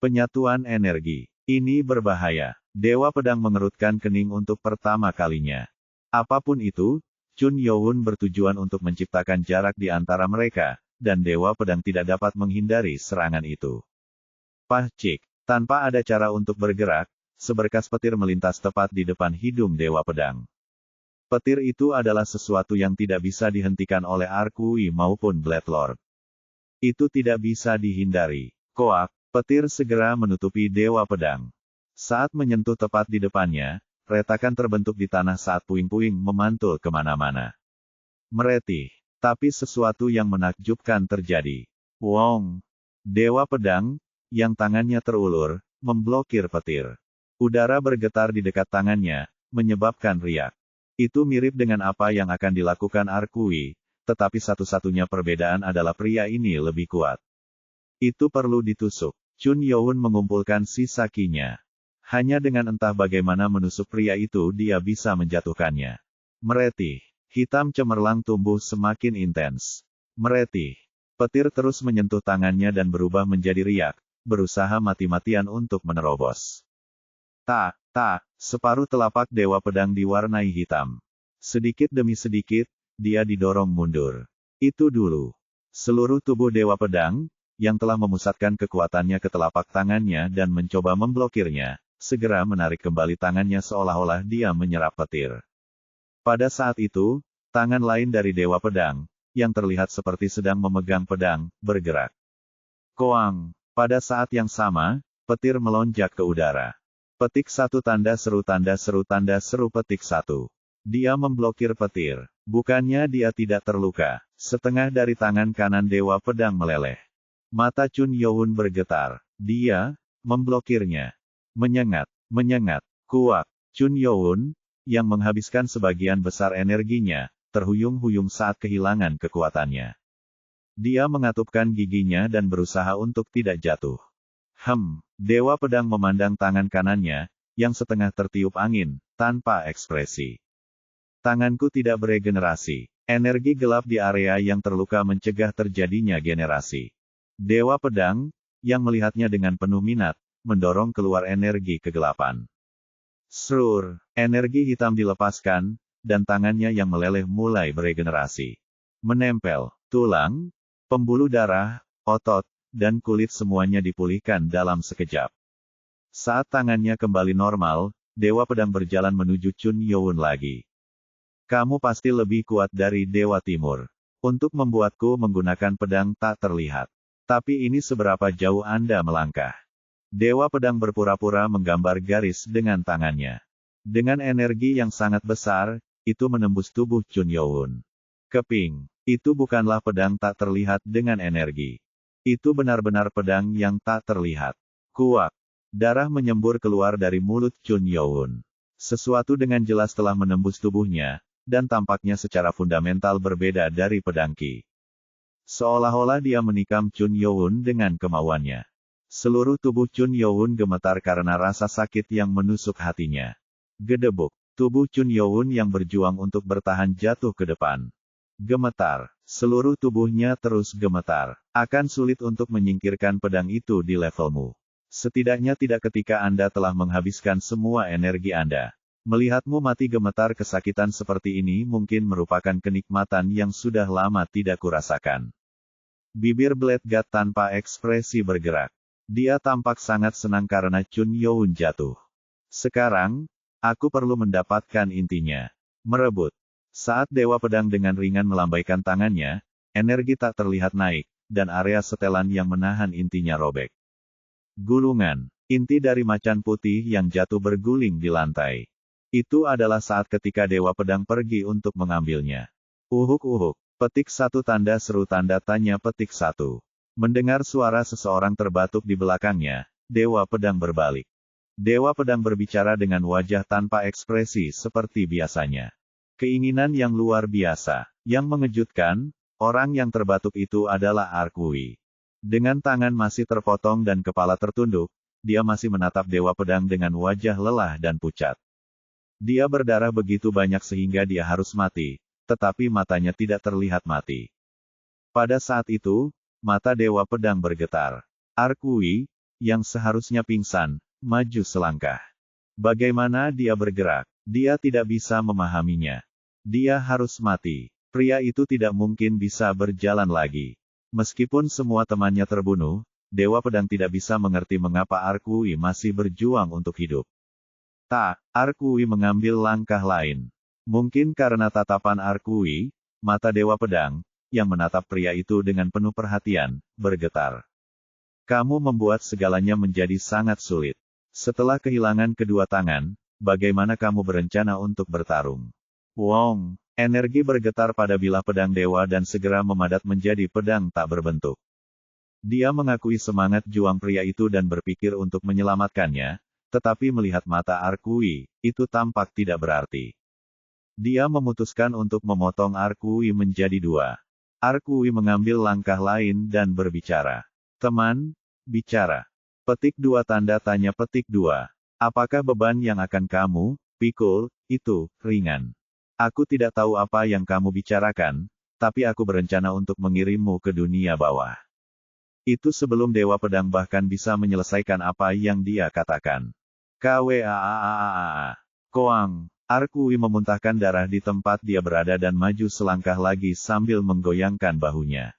Penyatuan energi. Ini berbahaya. Dewa Pedang mengerutkan kening untuk pertama kalinya. Apapun itu, Chun Youn bertujuan untuk menciptakan jarak di antara mereka, dan Dewa Pedang tidak dapat menghindari serangan itu. Pah cik. Tanpa ada cara untuk bergerak, seberkas petir melintas tepat di depan hidung Dewa Pedang. Petir itu adalah sesuatu yang tidak bisa dihentikan oleh Arkui maupun Blade Lord. Itu tidak bisa dihindari. Koak, petir segera menutupi Dewa Pedang. Saat menyentuh tepat di depannya, retakan terbentuk di tanah saat puing-puing memantul kemana-mana. Meretih. Tapi sesuatu yang menakjubkan terjadi. Wong. Dewa Pedang, yang tangannya terulur, memblokir petir. Udara bergetar di dekat tangannya, menyebabkan riak. Itu mirip dengan apa yang akan dilakukan Arkui, tetapi satu-satunya perbedaan adalah pria ini lebih kuat. Itu perlu ditusuk. Chun Youn mengumpulkan sisa ki-nya. Hanya dengan entah bagaimana menusuk pria itu dia bisa menjatuhkannya. Meretih. Hitam cemerlang tumbuh semakin intens. Meretih. Petir terus menyentuh tangannya dan berubah menjadi riak, berusaha mati-matian untuk menerobos. Separuh telapak Dewa Pedang diwarnai hitam. Sedikit demi sedikit, dia didorong mundur. Itu dulu. Seluruh tubuh Dewa Pedang, yang telah memusatkan kekuatannya ke telapak tangannya dan mencoba memblokirnya, segera menarik kembali tangannya seolah-olah dia menyerap petir. Pada saat itu, tangan lain dari Dewa Pedang, yang terlihat seperti sedang memegang pedang, bergerak. Koang. Pada saat yang sama, petir melonjak ke udara. Petik 1 tanda seru petik 1. Dia memblokir petir. Bukannya dia tidak terluka. Setengah dari tangan kanan Dewa Pedang meleleh. Mata Chun Youn bergetar. Dia memblokirnya. Menyengat. Kuak. Chun Youn, yang menghabiskan sebagian besar energinya, terhuyung-huyung saat kehilangan kekuatannya. Dia mengatupkan giginya dan berusaha untuk tidak jatuh. Dewa Pedang memandang tangan kanannya, yang setengah tertiup angin, tanpa ekspresi. Tanganku tidak beregenerasi. Energi gelap di area yang terluka mencegah terjadinya generasi. Dewa Pedang, yang melihatnya dengan penuh minat, mendorong keluar energi kegelapan. Srur, energi hitam dilepaskan, dan tangannya yang meleleh mulai beregenerasi. Menempel, tulang, pembuluh darah, otot, dan kulit semuanya dipulihkan dalam sekejap. Saat tangannya kembali normal, Dewa Pedang berjalan menuju Chun Youn lagi. Kamu pasti lebih kuat dari Dewa Timur. Untuk membuatku menggunakan pedang tak terlihat. Tapi ini seberapa jauh Anda melangkah? Dewa Pedang berpura-pura menggambar garis dengan tangannya. Dengan energi yang sangat besar, itu menembus tubuh Chun Youn. Keping, itu bukanlah pedang tak terlihat dengan energi. Itu benar-benar pedang yang tak terlihat. Kuak. Darah menyembur keluar dari mulut Chun Youn. Sesuatu dengan jelas telah menembus tubuhnya, dan tampaknya secara fundamental berbeda dari pedang Qi. Seolah-olah dia menikam Chun Youn dengan kemauannya. Seluruh tubuh Chun Youn gemetar karena rasa sakit yang menusuk hatinya. Gedebuk. Tubuh Chun Youn yang berjuang untuk bertahan jatuh ke depan. Gemetar. Seluruh tubuhnya terus gemetar. Akan sulit untuk menyingkirkan pedang itu di levelmu. Setidaknya tidak ketika Anda telah menghabiskan semua energi Anda. Melihatmu mati gemetar kesakitan seperti ini mungkin merupakan kenikmatan yang sudah lama tidak kurasakan. Bibir Blade God tanpa ekspresi bergerak. Dia tampak sangat senang karena Chun Youn jatuh. Sekarang, aku perlu mendapatkan intinya. Merebut. Saat Dewa Pedang dengan ringan melambaikan tangannya, energi tak terlihat naik, dan area setelan yang menahan intinya robek. Gulungan. Inti dari macan putih yang jatuh berguling di lantai. Itu adalah saat ketika Dewa Pedang pergi untuk mengambilnya. Uhuk-uhuk. Petik 1 tanda seru tanda tanya petik 1. Mendengar suara seseorang terbatuk di belakangnya, Dewa Pedang berbalik. Dewa Pedang berbicara dengan wajah tanpa ekspresi seperti biasanya. Keinginan yang luar biasa. Yang mengejutkan, orang yang terbatuk itu adalah Arkui. Dengan tangan masih terpotong dan kepala tertunduk, dia masih menatap Dewa Pedang dengan wajah lelah dan pucat. Dia berdarah begitu banyak sehingga dia harus mati, tetapi matanya tidak terlihat mati. Pada saat itu, mata Dewa Pedang bergetar. Arkui, yang seharusnya pingsan, maju selangkah. Bagaimana dia bergerak? Dia tidak bisa memahaminya. Dia harus mati. Pria itu tidak mungkin bisa berjalan lagi. Meskipun semua temannya terbunuh, Dewa Pedang tidak bisa mengerti mengapa Arkui masih berjuang untuk hidup. Tak, Arkui mengambil langkah lain. Mungkin karena tatapan Arkui, mata Dewa Pedang, yang menatap pria itu dengan penuh perhatian, bergetar. Kamu membuat segalanya menjadi sangat sulit. Setelah kehilangan kedua tangan, bagaimana kamu berencana untuk bertarung? Wong, energi bergetar pada bilah pedang dewa dan segera memadat menjadi pedang tak berbentuk. Dia mengakui semangat juang pria itu dan berpikir untuk menyelamatkannya, tetapi melihat mata Arkui, itu tampak tidak berarti. Dia memutuskan untuk memotong Arkui menjadi 2. Arkui mengambil langkah lain dan berbicara. Teman, bicara. Petik 2 tanda tanya petik 2. Apakah beban yang akan kamu pikul, itu, ringan? Aku tidak tahu apa yang kamu bicarakan, tapi aku berencana untuk mengirimmu ke dunia bawah. Itu sebelum Dewa Pedang bahkan bisa menyelesaikan apa yang dia katakan. Kwaaaaaa. Koang. Arkui memuntahkan darah di tempat dia berada dan maju selangkah lagi sambil menggoyangkan bahunya.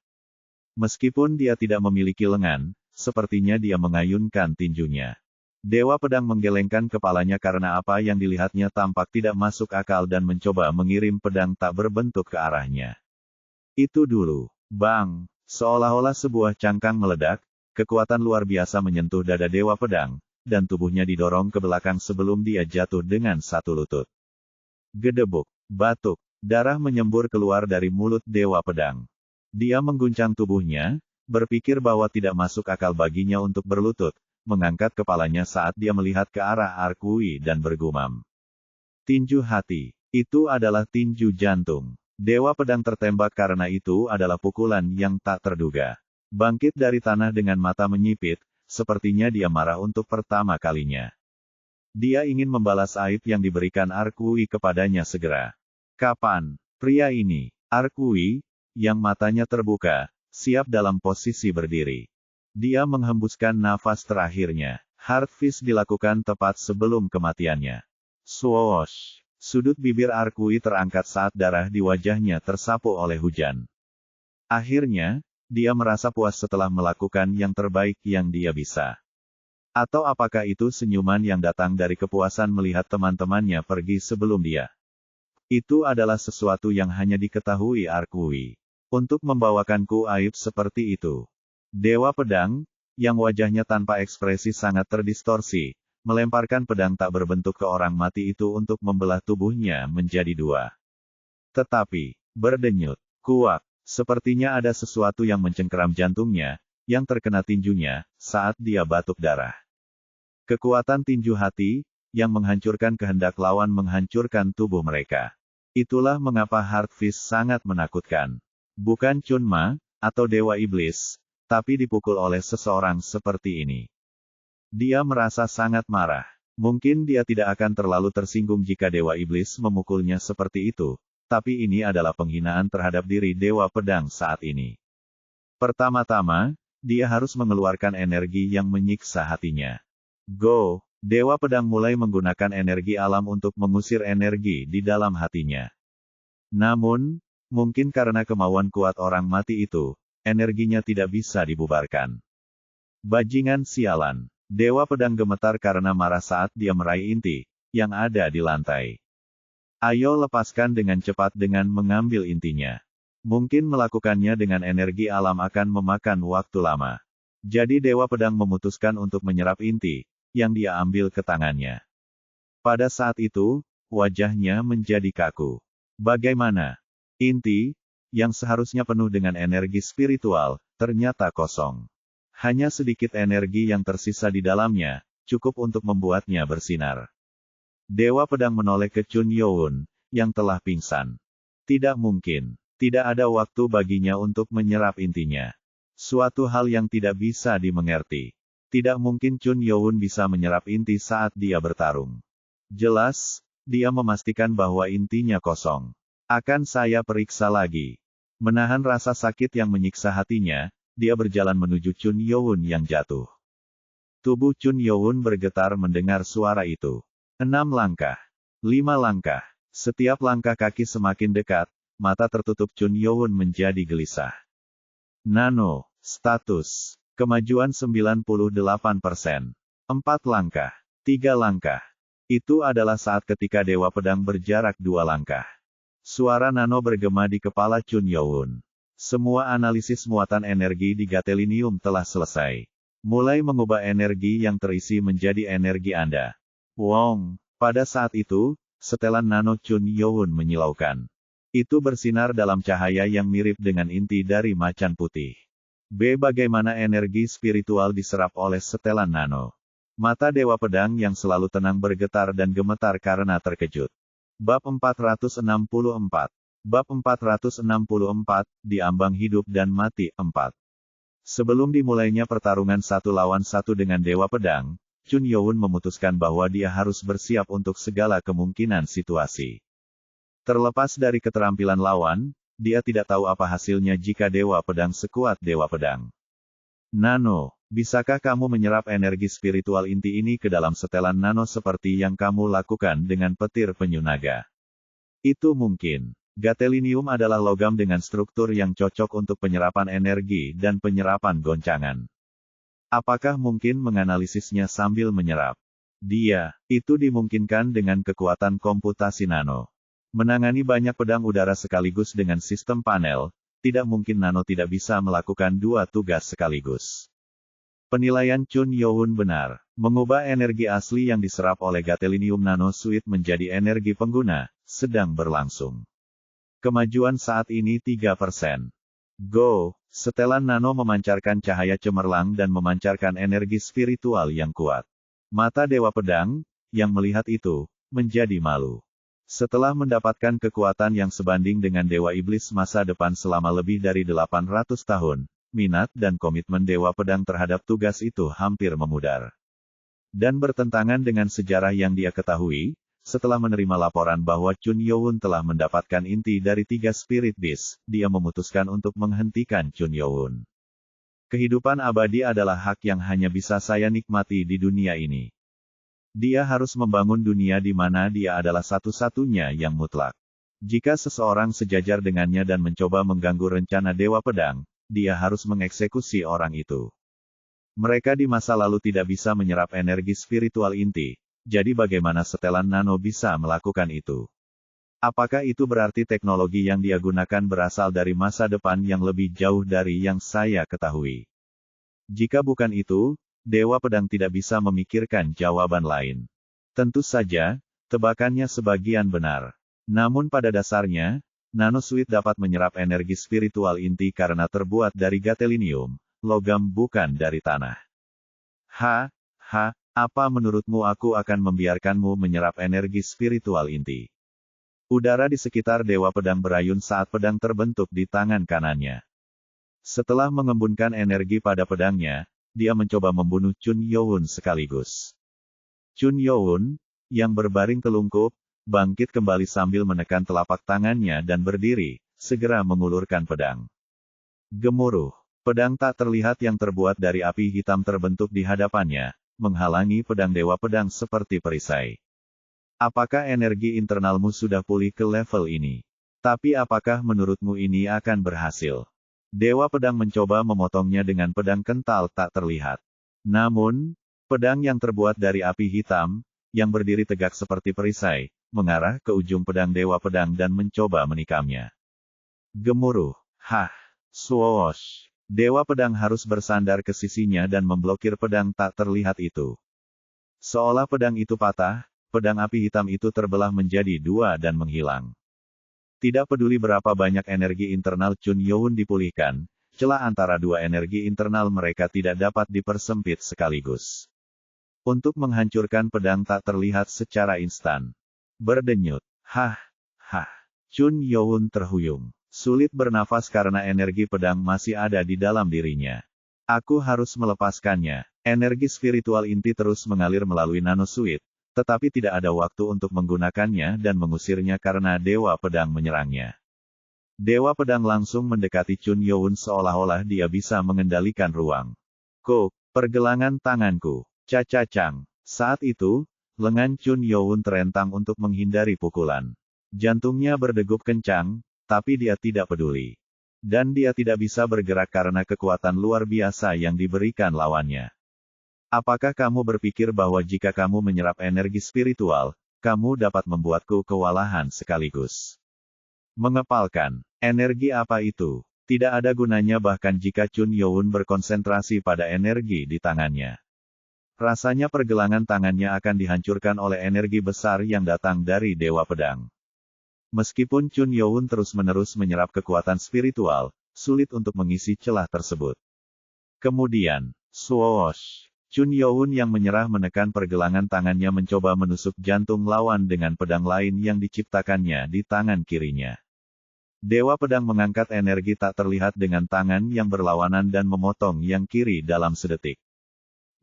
Meskipun dia tidak memiliki lengan, sepertinya dia mengayunkan tinjunya. Dewa Pedang menggelengkan kepalanya karena apa yang dilihatnya tampak tidak masuk akal dan mencoba mengirim pedang tak berbentuk ke arahnya. Itu dulu. Bang! Seolah-olah sebuah cangkang meledak, kekuatan luar biasa menyentuh dada Dewa Pedang, dan tubuhnya didorong ke belakang sebelum dia jatuh dengan satu lutut. Gedebuk, batuk, darah menyembur keluar dari mulut Dewa Pedang. Dia mengguncang tubuhnya, berpikir bahwa tidak masuk akal baginya untuk berlutut, mengangkat kepalanya saat dia melihat ke arah Arkui dan bergumam. Tinju hati. Itu adalah tinju jantung. Dewa Pedang tertembak karena itu adalah pukulan yang tak terduga. Bangkit dari tanah dengan mata menyipit, sepertinya dia marah untuk pertama kalinya. Dia ingin membalas aib yang diberikan Arkui kepadanya segera. Kapan? Pria ini, Arkui, yang matanya terbuka, siap dalam posisi berdiri. Dia menghembuskan nafas terakhirnya. Hard Fist dilakukan tepat sebelum kematiannya. Swoosh! Sudut bibir Arkui terangkat saat darah di wajahnya tersapu oleh hujan. Akhirnya, dia merasa puas setelah melakukan yang terbaik yang dia bisa. Atau apakah itu senyuman yang datang dari kepuasan melihat teman-temannya pergi sebelum dia? Itu adalah sesuatu yang hanya diketahui Arkui. Untuk membawakanku aib seperti itu. Dewa Pedang, yang wajahnya tanpa ekspresi sangat terdistorsi, melemparkan pedang tak berbentuk ke orang mati itu untuk membelah tubuhnya menjadi dua. Tetapi, berdenyut, kuak, sepertinya ada sesuatu yang mencengkeram jantungnya, yang terkena tinjunya, saat dia batuk darah. Kekuatan tinju hati, yang menghancurkan kehendak lawan menghancurkan tubuh mereka. Itulah mengapa Hard Fist sangat menakutkan. Bukan Chunma, atau Dewa Iblis, tapi dipukul oleh seseorang seperti ini. Dia merasa sangat marah. Mungkin dia tidak akan terlalu tersinggung jika Dewa Iblis memukulnya seperti itu, tapi ini adalah penghinaan terhadap diri Dewa Pedang saat ini. Pertama-tama, dia harus mengeluarkan energi yang menyiksa hatinya. Go! Dewa Pedang mulai menggunakan energi alam untuk mengusir energi di dalam hatinya. Namun, mungkin karena kemauan kuat orang mati itu, energinya tidak bisa dibubarkan. Bajingan sialan! Dewa Pedang gemetar karena marah saat dia meraih inti, yang ada di lantai. Ayo lepaskan dengan cepat dengan mengambil intinya. Mungkin melakukannya dengan energi alam akan memakan waktu lama. Jadi Dewa Pedang memutuskan untuk menyerap inti, yang dia ambil ke tangannya. Pada saat itu, wajahnya menjadi kaku. Bagaimana? Inti, yang seharusnya penuh dengan energi spiritual, ternyata kosong. Hanya sedikit energi yang tersisa di dalamnya, cukup untuk membuatnya bersinar. Dewa Pedang menoleh ke Chun Youn, yang telah pingsan. Tidak mungkin. Tidak ada waktu baginya untuk menyerap intinya. Suatu hal yang tidak bisa dimengerti. Tidak mungkin Chun Youn bisa menyerap inti saat dia bertarung. Jelas, dia memastikan bahwa intinya kosong. Akan saya periksa lagi. Menahan rasa sakit yang menyiksa hatinya, dia berjalan menuju Chun Youn yang jatuh. Tubuh Chun Youn bergetar mendengar suara itu. 6 langkah. 5 langkah. Setiap langkah kaki semakin dekat, mata tertutup Chun Youn menjadi gelisah. Nano, status. Kemajuan 98%. 4 langkah. 3 langkah. Itu adalah saat ketika Dewa Pedang berjarak 2 langkah. Suara Nano bergema di kepala Chun Youn. Semua analisis muatan energi di Gatelinium telah selesai. Mulai mengubah energi yang terisi menjadi energi Anda. Wong, pada saat itu, setelan Nano Chun Youn menyilaukan. Itu bersinar dalam cahaya yang mirip dengan inti dari macan putih. Bagaimana energi spiritual diserap oleh setelan Nano. Mata Dewa Pedang yang selalu tenang bergetar dan gemetar karena terkejut. Bab 464. Bab 464, Diambang Hidup dan Mati 4. Sebelum dimulainya pertarungan 1 lawan 1 dengan Dewa Pedang, Chun Youn memutuskan bahwa dia harus bersiap untuk segala kemungkinan situasi. Terlepas dari keterampilan lawan, dia tidak tahu apa hasilnya jika Dewa Pedang sekuat Dewa Pedang. Nano, bisakah kamu menyerap energi spiritual inti ini ke dalam setelan Nano seperti yang kamu lakukan dengan petir penyu naga? Itu mungkin. Gatelinium adalah logam dengan struktur yang cocok untuk penyerapan energi dan penyerapan goncangan. Apakah mungkin menganalisisnya sambil menyerap? Itu dimungkinkan dengan kekuatan komputasi Nano. Menangani banyak pedang udara sekaligus dengan sistem panel, tidak mungkin Nano tidak bisa melakukan 2 tugas sekaligus. Penilaian Chun Youn benar. Mengubah energi asli yang diserap oleh Gatelinium Nano Suite menjadi energi pengguna, sedang berlangsung. Kemajuan saat ini 3%. Go! Setelan Nano memancarkan cahaya cemerlang dan memancarkan energi spiritual yang kuat. Mata Dewa Pedang, yang melihat itu, menjadi malu. Setelah mendapatkan kekuatan yang sebanding dengan Dewa Iblis masa depan selama lebih dari 800 tahun, minat dan komitmen Dewa Pedang terhadap tugas itu hampir memudar. Dan bertentangan dengan sejarah yang dia ketahui, setelah menerima laporan bahwa Chun Youn telah mendapatkan inti dari 3 Spirit Beast, dia memutuskan untuk menghentikan Chun Youn. Kehidupan abadi adalah hak yang hanya bisa saya nikmati di dunia ini. Dia harus membangun dunia di mana dia adalah satu-satunya yang mutlak. Jika seseorang sejajar dengannya dan mencoba mengganggu rencana Dewa Pedang, dia harus mengeksekusi orang itu. Mereka di masa lalu tidak bisa menyerap energi spiritual inti, jadi bagaimana setelan nano bisa melakukan itu? Apakah itu berarti teknologi yang dia gunakan berasal dari masa depan yang lebih jauh dari yang saya ketahui? Jika bukan itu, Dewa Pedang tidak bisa memikirkan jawaban lain. Tentu saja, tebakannya sebagian benar. Namun pada dasarnya, nanosuit dapat menyerap energi spiritual inti karena terbuat dari gadolinium, logam bukan dari tanah. Apa menurutmu aku akan membiarkanmu menyerap energi spiritual inti? Udara di sekitar Dewa Pedang berayun saat pedang terbentuk di tangan kanannya. Setelah mengembunkan energi pada pedangnya, dia mencoba membunuh Chun Youn sekaligus. Chun Youn, yang berbaring telungkup, bangkit kembali sambil menekan telapak tangannya dan berdiri, segera mengulurkan pedang. Gemuruh. Pedang tak terlihat yang terbuat dari api hitam terbentuk di hadapannya, menghalangi pedang Dewa Pedang seperti perisai. Apakah energi internalmu sudah pulih ke level ini? Tapi apakah menurutmu ini akan berhasil? Dewa Pedang mencoba memotongnya dengan pedang kental tak terlihat. Namun, pedang yang terbuat dari api hitam, yang berdiri tegak seperti perisai, mengarah ke ujung pedang Dewa Pedang dan mencoba menikamnya. Gemuruh. Swoosh. Dewa Pedang harus bersandar ke sisinya dan memblokir pedang tak terlihat itu. Seolah pedang itu patah, pedang api hitam itu terbelah menjadi 2 dan menghilang. Tidak peduli berapa banyak energi internal Chun Youn dipulihkan, celah antara 2 energi internal mereka tidak dapat dipersempit sekaligus. Untuk menghancurkan pedang tak terlihat secara instan. Berdenyut. Chun Youn terhuyung. Sulit bernafas karena energi pedang masih ada di dalam dirinya. Aku harus melepaskannya. Energi spiritual inti terus mengalir melalui nanosuit, tetapi tidak ada waktu untuk menggunakannya dan mengusirnya karena Dewa Pedang menyerangnya. Dewa Pedang langsung mendekati Chun Youn seolah-olah dia bisa mengendalikan ruang. Pergelangan tanganku. Cacacang. Saat itu, lengan Chun Youn terentang untuk menghindari pukulan. Jantungnya berdegup kencang, tapi dia tidak peduli. Dan dia tidak bisa bergerak karena kekuatan luar biasa yang diberikan lawannya. Apakah kamu berpikir bahwa jika kamu menyerap energi spiritual, kamu dapat membuatku kewalahan sekaligus? Mengepalkan. Energi apa itu? Tidak ada gunanya bahkan jika Chun Youn berkonsentrasi pada energi di tangannya. Rasanya pergelangan tangannya akan dihancurkan oleh energi besar yang datang dari Dewa Pedang. Meskipun Chun Youn terus-menerus menyerap kekuatan spiritual, sulit untuk mengisi celah tersebut. Kemudian, swoosh. Chun Youn yang menyerah menekan pergelangan tangannya mencoba menusuk jantung lawan dengan pedang lain yang diciptakannya di tangan kirinya. Dewa Pedang mengangkat energi tak terlihat dengan tangan yang berlawanan dan memotong yang kiri dalam sedetik.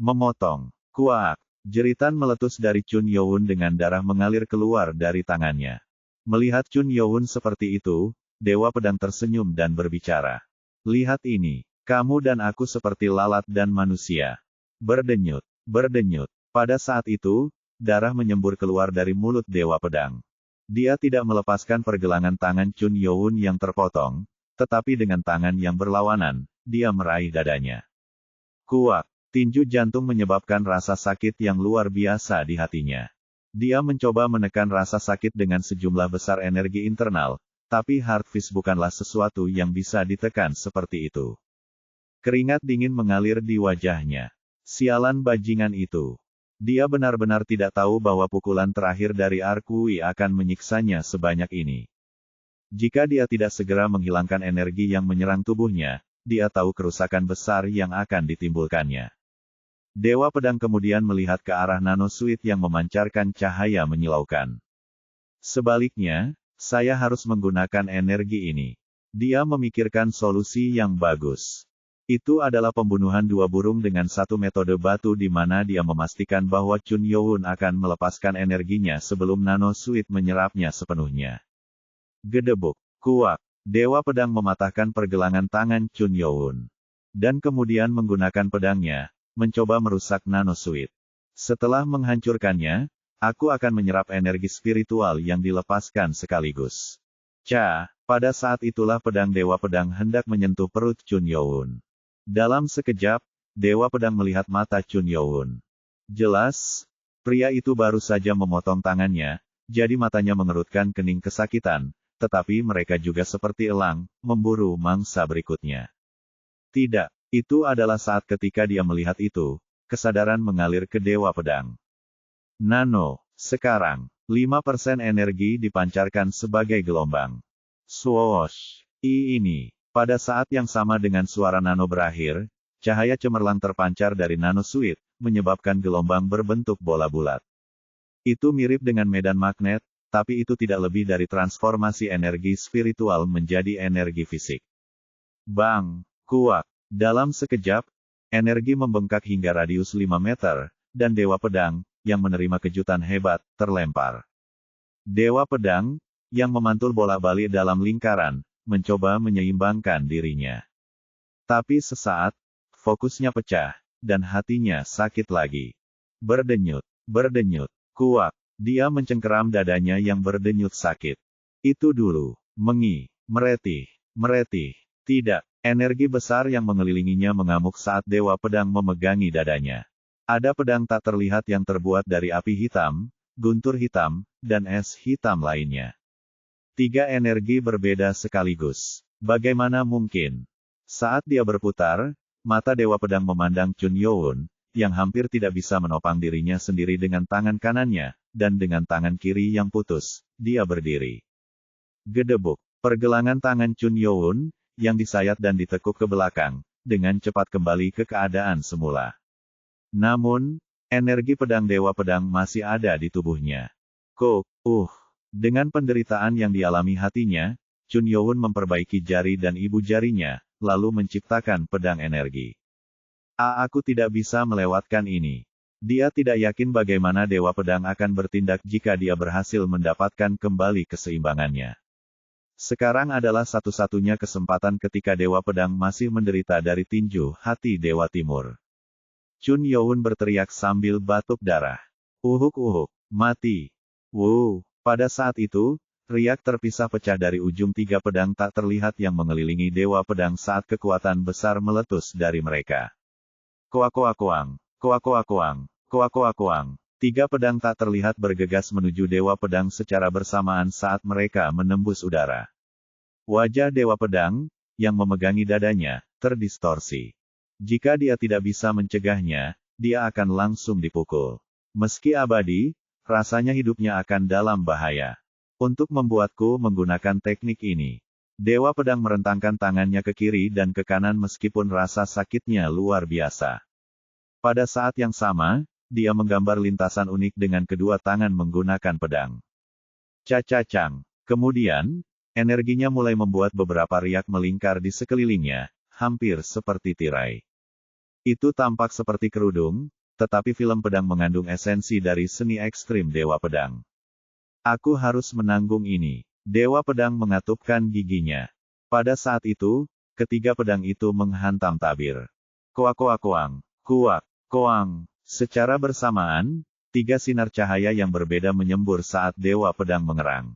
Memotong. Kuak. Jeritan meletus dari Chun Youn dengan darah mengalir keluar dari tangannya. Melihat Chun Youn seperti itu, Dewa Pedang tersenyum dan berbicara. Lihat ini, kamu dan aku seperti lalat dan manusia. Berdenyut. Pada saat itu, darah menyembur keluar dari mulut Dewa Pedang. Dia tidak melepaskan pergelangan tangan Chun Youn yang terpotong, tetapi dengan tangan yang berlawanan, dia meraih dadanya. Kuak. Tinju jantung menyebabkan rasa sakit yang luar biasa di hatinya. Dia mencoba menekan rasa sakit dengan sejumlah besar energi internal, tapi Heartfish bukanlah sesuatu yang bisa ditekan seperti itu. Keringat dingin mengalir di wajahnya. Sialan bajingan itu. Dia benar-benar tidak tahu bahwa pukulan terakhir dari Arkui akan menyiksanya sebanyak ini. Jika dia tidak segera menghilangkan energi yang menyerang tubuhnya, dia tahu kerusakan besar yang akan ditimbulkannya. Dewa Pedang kemudian melihat ke arah nanosuit yang memancarkan cahaya menyilaukan. Sebaliknya, saya harus menggunakan energi ini. Dia memikirkan solusi yang bagus. Itu adalah pembunuhan dua burung dengan satu metode batu di mana dia memastikan bahwa Chun Youn akan melepaskan energinya sebelum Nano Suit menyerapnya sepenuhnya. Gedebuk, kuak, Dewa Pedang mematahkan pergelangan tangan Chun Youn. Dan kemudian menggunakan pedangnya, mencoba merusak Nano Suit. Setelah menghancurkannya, aku akan menyerap energi spiritual yang dilepaskan sekaligus. Pada saat itulah pedang Dewa Pedang hendak menyentuh perut Chun Youn. Dalam sekejap, Dewa Pedang melihat mata Chun Youn. Jelas, pria itu baru saja memotong tangannya, jadi matanya mengerutkan kening kesakitan, tetapi mereka juga seperti elang, memburu mangsa berikutnya. Tidak, itu adalah saat ketika dia melihat itu, kesadaran mengalir ke Dewa Pedang. Nano, sekarang, 5% energi dipancarkan sebagai gelombang. Swoosh! Ini. Pada saat yang sama dengan suara Nano berakhir, cahaya cemerlang terpancar dari Nano Suit, menyebabkan gelombang berbentuk bola bulat. Itu mirip dengan medan magnet, tapi itu tidak lebih dari transformasi energi spiritual menjadi energi fisik. Bang! Kuak! Dalam sekejap, energi membengkak hingga radius 5 meter, dan Dewa Pedang, yang menerima kejutan hebat, terlempar. Dewa Pedang, yang memantul bolak-balik dalam lingkaran, mencoba menyeimbangkan dirinya. Tapi sesaat, fokusnya pecah, dan hatinya sakit lagi. Berdenyut, kuak, dia mencengkeram dadanya yang berdenyut sakit. Itu dulu, meretih, tidak, energi besar yang mengelilinginya mengamuk saat Dewa Pedang memegangi dadanya. Ada pedang tak terlihat yang terbuat dari api hitam, guntur hitam, dan es hitam lainnya. 3 energi berbeda sekaligus. Bagaimana mungkin? Saat dia berputar, mata Dewa Pedang memandang Chun Youn, yang hampir tidak bisa menopang dirinya sendiri dengan tangan kanannya, dan dengan tangan kiri yang putus, dia berdiri. Gedebuk, pergelangan tangan Chun Youn, yang disayat dan ditekuk ke belakang, dengan cepat kembali ke keadaan semula. Namun, energi pedang Dewa Pedang masih ada di tubuhnya. Dengan penderitaan yang dialami hatinya, Chun Youn memperbaiki jari dan ibu jarinya, lalu menciptakan pedang energi. Aku tidak bisa melewatkan ini. Dia tidak yakin bagaimana Dewa Pedang akan bertindak jika dia berhasil mendapatkan kembali keseimbangannya. Sekarang adalah satu-satunya kesempatan ketika Dewa Pedang masih menderita dari tinju hati Dewa Timur. Chun Youn berteriak sambil batuk darah. Mati. Pada saat itu, riak terpisah pecah dari ujung 3 pedang tak terlihat yang mengelilingi Dewa Pedang saat kekuatan besar meletus dari mereka. Koak-koak-koang. 3 pedang tak terlihat bergegas menuju Dewa Pedang secara bersamaan saat mereka menembus udara. Wajah Dewa Pedang, yang memegangi dadanya, terdistorsi. Jika dia tidak bisa mencegahnya, dia akan langsung dipukul. Meski abadi, rasanya hidupnya akan dalam bahaya. Untuk membuatku menggunakan teknik ini. Dewa Pedang merentangkan tangannya ke kiri dan ke kanan meskipun rasa sakitnya luar biasa. Pada saat yang sama, dia menggambar lintasan unik dengan kedua tangan menggunakan pedang. Cacacang. Kemudian, energinya mulai membuat beberapa riak melingkar di sekelilingnya, hampir seperti tirai. Itu tampak seperti kerudung, tetapi film pedang mengandung esensi dari seni ekstrim Dewa Pedang. Aku harus menanggung ini. Dewa Pedang mengatupkan giginya. Pada saat itu, ketiga pedang itu menghantam tabir. Koak-koak-koang. Kuak-koang. Secara bersamaan, 3 sinar cahaya yang berbeda menyembur saat Dewa Pedang mengerang.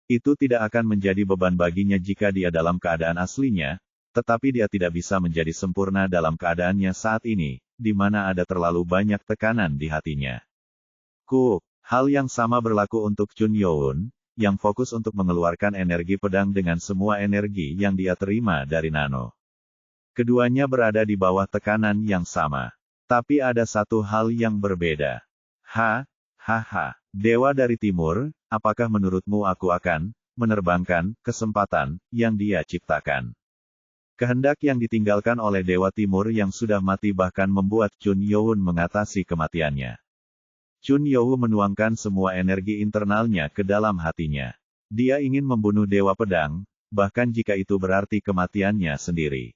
Itu tidak akan menjadi beban baginya jika dia dalam keadaan aslinya, tetapi dia tidak bisa menjadi sempurna dalam keadaannya saat ini, di mana ada terlalu banyak tekanan di hatinya. Hal yang sama berlaku untuk Chun Youn, yang fokus untuk mengeluarkan energi pedang dengan semua energi yang dia terima dari Nano. Keduanya berada di bawah tekanan yang sama. Tapi ada satu hal yang berbeda. Dewa dari Timur, apakah menurutmu aku akan menerbangkan kesempatan yang dia ciptakan? Kehendak yang ditinggalkan oleh Dewa Timur yang sudah mati bahkan membuat Chun Youn mengatasi kematiannya. Chun Youn menuangkan semua energi internalnya ke dalam hatinya. Dia ingin membunuh Dewa Pedang, bahkan jika itu berarti kematiannya sendiri.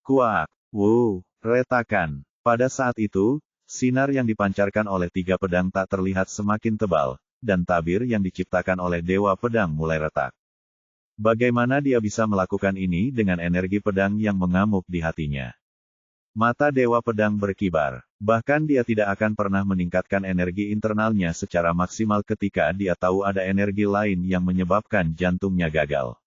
Kuak, retakan. Pada saat itu, sinar yang dipancarkan oleh 3 pedang tak terlihat semakin tebal, dan tabir yang diciptakan oleh Dewa Pedang mulai retak. Bagaimana dia bisa melakukan ini dengan energi pedang yang mengamuk di hatinya? Mata Dewa Pedang berkibar. Bahkan dia tidak akan pernah meningkatkan energi internalnya secara maksimal ketika dia tahu ada energi lain yang menyebabkan jantungnya gagal.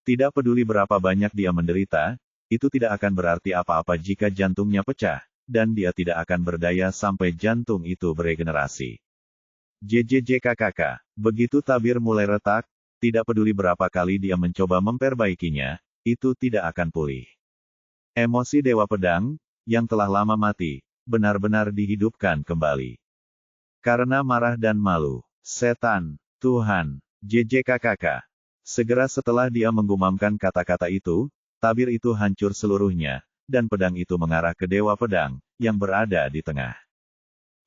Tidak peduli berapa banyak dia menderita, itu tidak akan berarti apa-apa jika jantungnya pecah, dan dia tidak akan berdaya sampai jantung itu beregenerasi. JJJKKK. Begitu tabir mulai retak, tidak peduli berapa kali dia mencoba memperbaikinya, itu tidak akan pulih. Emosi Dewa Pedang, yang telah lama mati, benar-benar dihidupkan kembali. Karena marah dan malu, setan, Tuhan, JJKKK. Segera setelah dia menggumamkan kata-kata itu, tabir itu hancur seluruhnya, dan pedang itu mengarah ke Dewa Pedang, yang berada di tengah.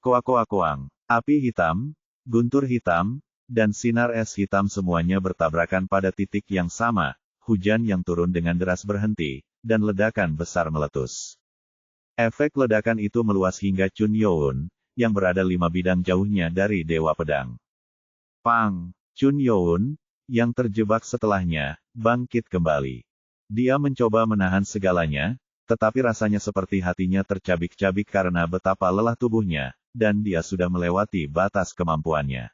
Koak-koak-koang, api hitam, guntur hitam, dan sinar es hitam semuanya bertabrakan pada titik yang sama, hujan yang turun dengan deras berhenti, dan ledakan besar meletus. Efek ledakan itu meluas hingga Chun Youn, yang berada 5 bidang jauhnya dari Dewa Pedang. Pang! Chun Youn, yang terjebak setelahnya, bangkit kembali. Dia mencoba menahan segalanya, tetapi rasanya seperti hatinya tercabik-cabik karena betapa lelah tubuhnya, dan dia sudah melewati batas kemampuannya.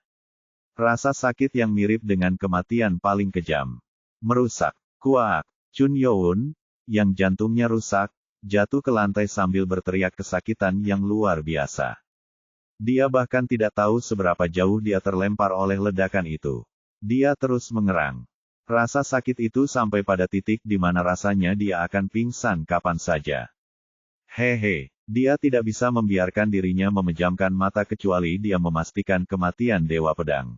Rasa sakit yang mirip dengan kematian paling kejam. Merusak. Kuak. Chun Youn, yang jantungnya rusak, jatuh ke lantai sambil berteriak kesakitan yang luar biasa. Dia bahkan tidak tahu seberapa jauh dia terlempar oleh ledakan itu. Dia terus mengerang. Rasa sakit itu sampai pada titik di mana rasanya dia akan pingsan kapan saja. Hehe, dia tidak bisa membiarkan dirinya memejamkan mata kecuali dia memastikan kematian Dewa Pedang.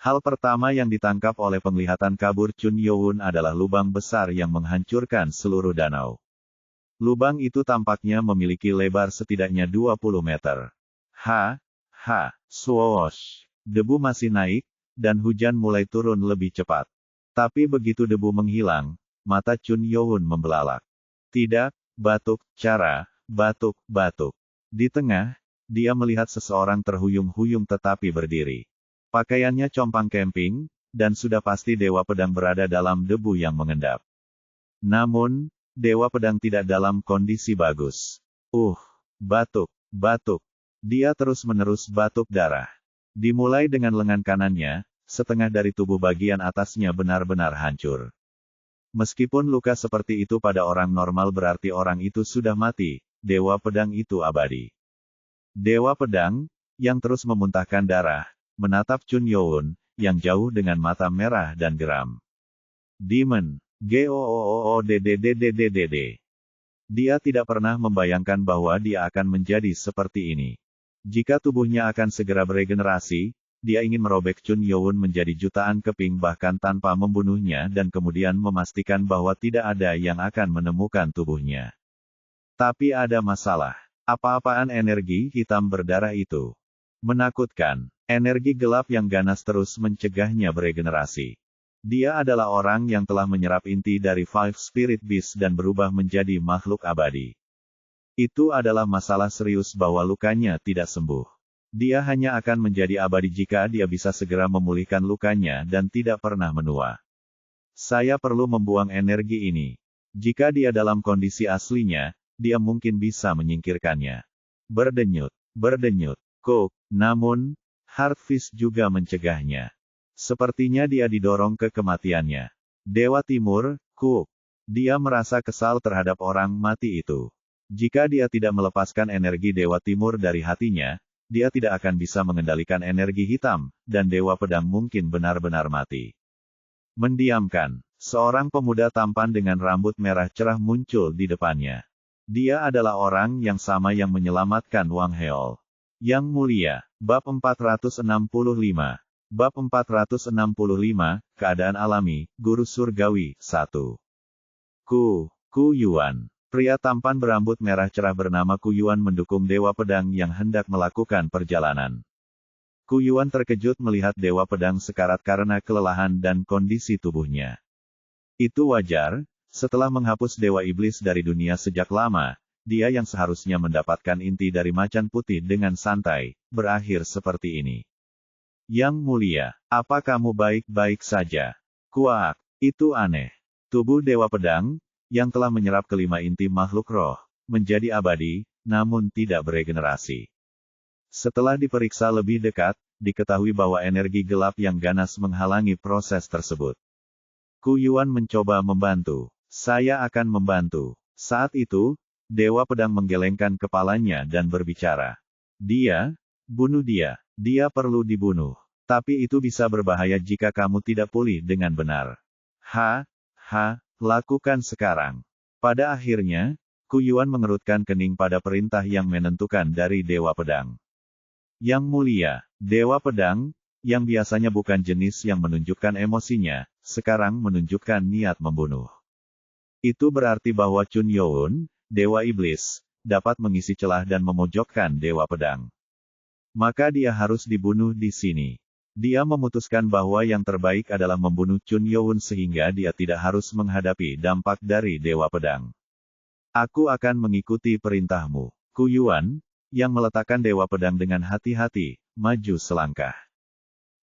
Hal pertama yang ditangkap oleh penglihatan kabur Chun Youn adalah lubang besar yang menghancurkan seluruh danau. Lubang itu tampaknya memiliki lebar setidaknya 20 meter. Swoosh. Debu masih naik, dan hujan mulai turun lebih cepat. Tapi begitu debu menghilang, mata Chun Youn membelalak. Tidak, batuk, batuk. Di tengah, dia melihat seseorang terhuyung-huyung tetapi berdiri. Pakaiannya compang camping, dan sudah pasti Dewa Pedang berada dalam debu yang mengendap. Namun, Dewa Pedang tidak dalam kondisi bagus. Batuk. Dia terus-menerus batuk darah. Dimulai dengan lengan kanannya, setengah dari tubuh bagian atasnya benar-benar hancur. Meskipun luka seperti itu pada orang normal berarti orang itu sudah mati, Dewa Pedang itu abadi. Dewa Pedang, yang terus memuntahkan darah, menatap Chun Youn, yang jauh dengan mata merah dan geram. Demon. Gooddd. Dia tidak pernah membayangkan bahwa dia akan menjadi seperti ini. Jika tubuhnya akan segera beregenerasi, dia ingin merobek Chun Youn menjadi jutaan keping bahkan tanpa membunuhnya dan kemudian memastikan bahwa tidak ada yang akan menemukan tubuhnya. Tapi ada masalah. Apa-apaan energi hitam berdarah itu? Menakutkan. Energi gelap yang ganas terus mencegahnya beregenerasi. Dia adalah orang yang telah menyerap inti dari Five Spirit Beast dan berubah menjadi makhluk abadi. Itu adalah masalah serius bahwa lukanya tidak sembuh. Dia hanya akan menjadi abadi jika dia bisa segera memulihkan lukanya dan tidak pernah menua. Saya perlu membuang energi ini. Jika dia dalam kondisi aslinya, dia mungkin bisa menyingkirkannya. Berdenyut. Namun, Heartfish juga mencegahnya. Sepertinya dia didorong ke kematiannya. Dewa Timur, Dia merasa kesal terhadap orang mati itu. Jika dia tidak melepaskan energi Dewa Timur dari hatinya, dia tidak akan bisa mengendalikan energi hitam, dan Dewa Pedang mungkin benar-benar mati. Mendiamkan. Seorang pemuda tampan dengan rambut merah cerah muncul di depannya. Dia adalah orang yang sama yang menyelamatkan Wang Heol. Yang Mulia. Bab 465. Bab 465, Keadaan Alami, Guru Surgawi, 1. Ku Yuan. Pria tampan berambut merah cerah bernama Ku Yuan mendukung Dewa Pedang yang hendak melakukan perjalanan. Ku Yuan terkejut melihat Dewa Pedang sekarat karena kelelahan dan kondisi tubuhnya. Itu wajar, Setelah menghapus Dewa Iblis dari dunia sejak lama, dia yang seharusnya mendapatkan inti dari macan putih dengan santai, berakhir seperti ini. Yang mulia, apa kamu baik-baik saja? Kuak, itu aneh. Tubuh Dewa Pedang, yang telah menyerap kelima inti makhluk roh, menjadi abadi, namun tidak beregenerasi. Setelah diperiksa lebih dekat, diketahui bahwa energi gelap yang ganas menghalangi proses tersebut. Ku Yuan mencoba membantu. Saya akan membantu. Saat itu, Dewa Pedang menggelengkan kepalanya dan berbicara. Bunuh dia. Dia perlu dibunuh. Tapi itu bisa berbahaya jika kamu tidak pulih dengan benar. Lakukan sekarang. Pada akhirnya, Ku Yuan mengerutkan kening pada perintah yang menentukan dari Dewa Pedang. Yang mulia, Dewa Pedang, yang biasanya bukan jenis yang menunjukkan emosinya, sekarang menunjukkan niat membunuh. Itu berarti bahwa Chun Youn, Dewa Iblis, dapat mengisi celah dan memojokkan Dewa Pedang. Maka dia harus dibunuh di sini. Dia memutuskan bahwa yang terbaik adalah membunuh Chun Youn sehingga dia tidak harus menghadapi dampak dari Dewa Pedang. Aku akan mengikuti perintahmu. Ku Yuan, yang meletakkan Dewa Pedang dengan hati-hati, maju selangkah.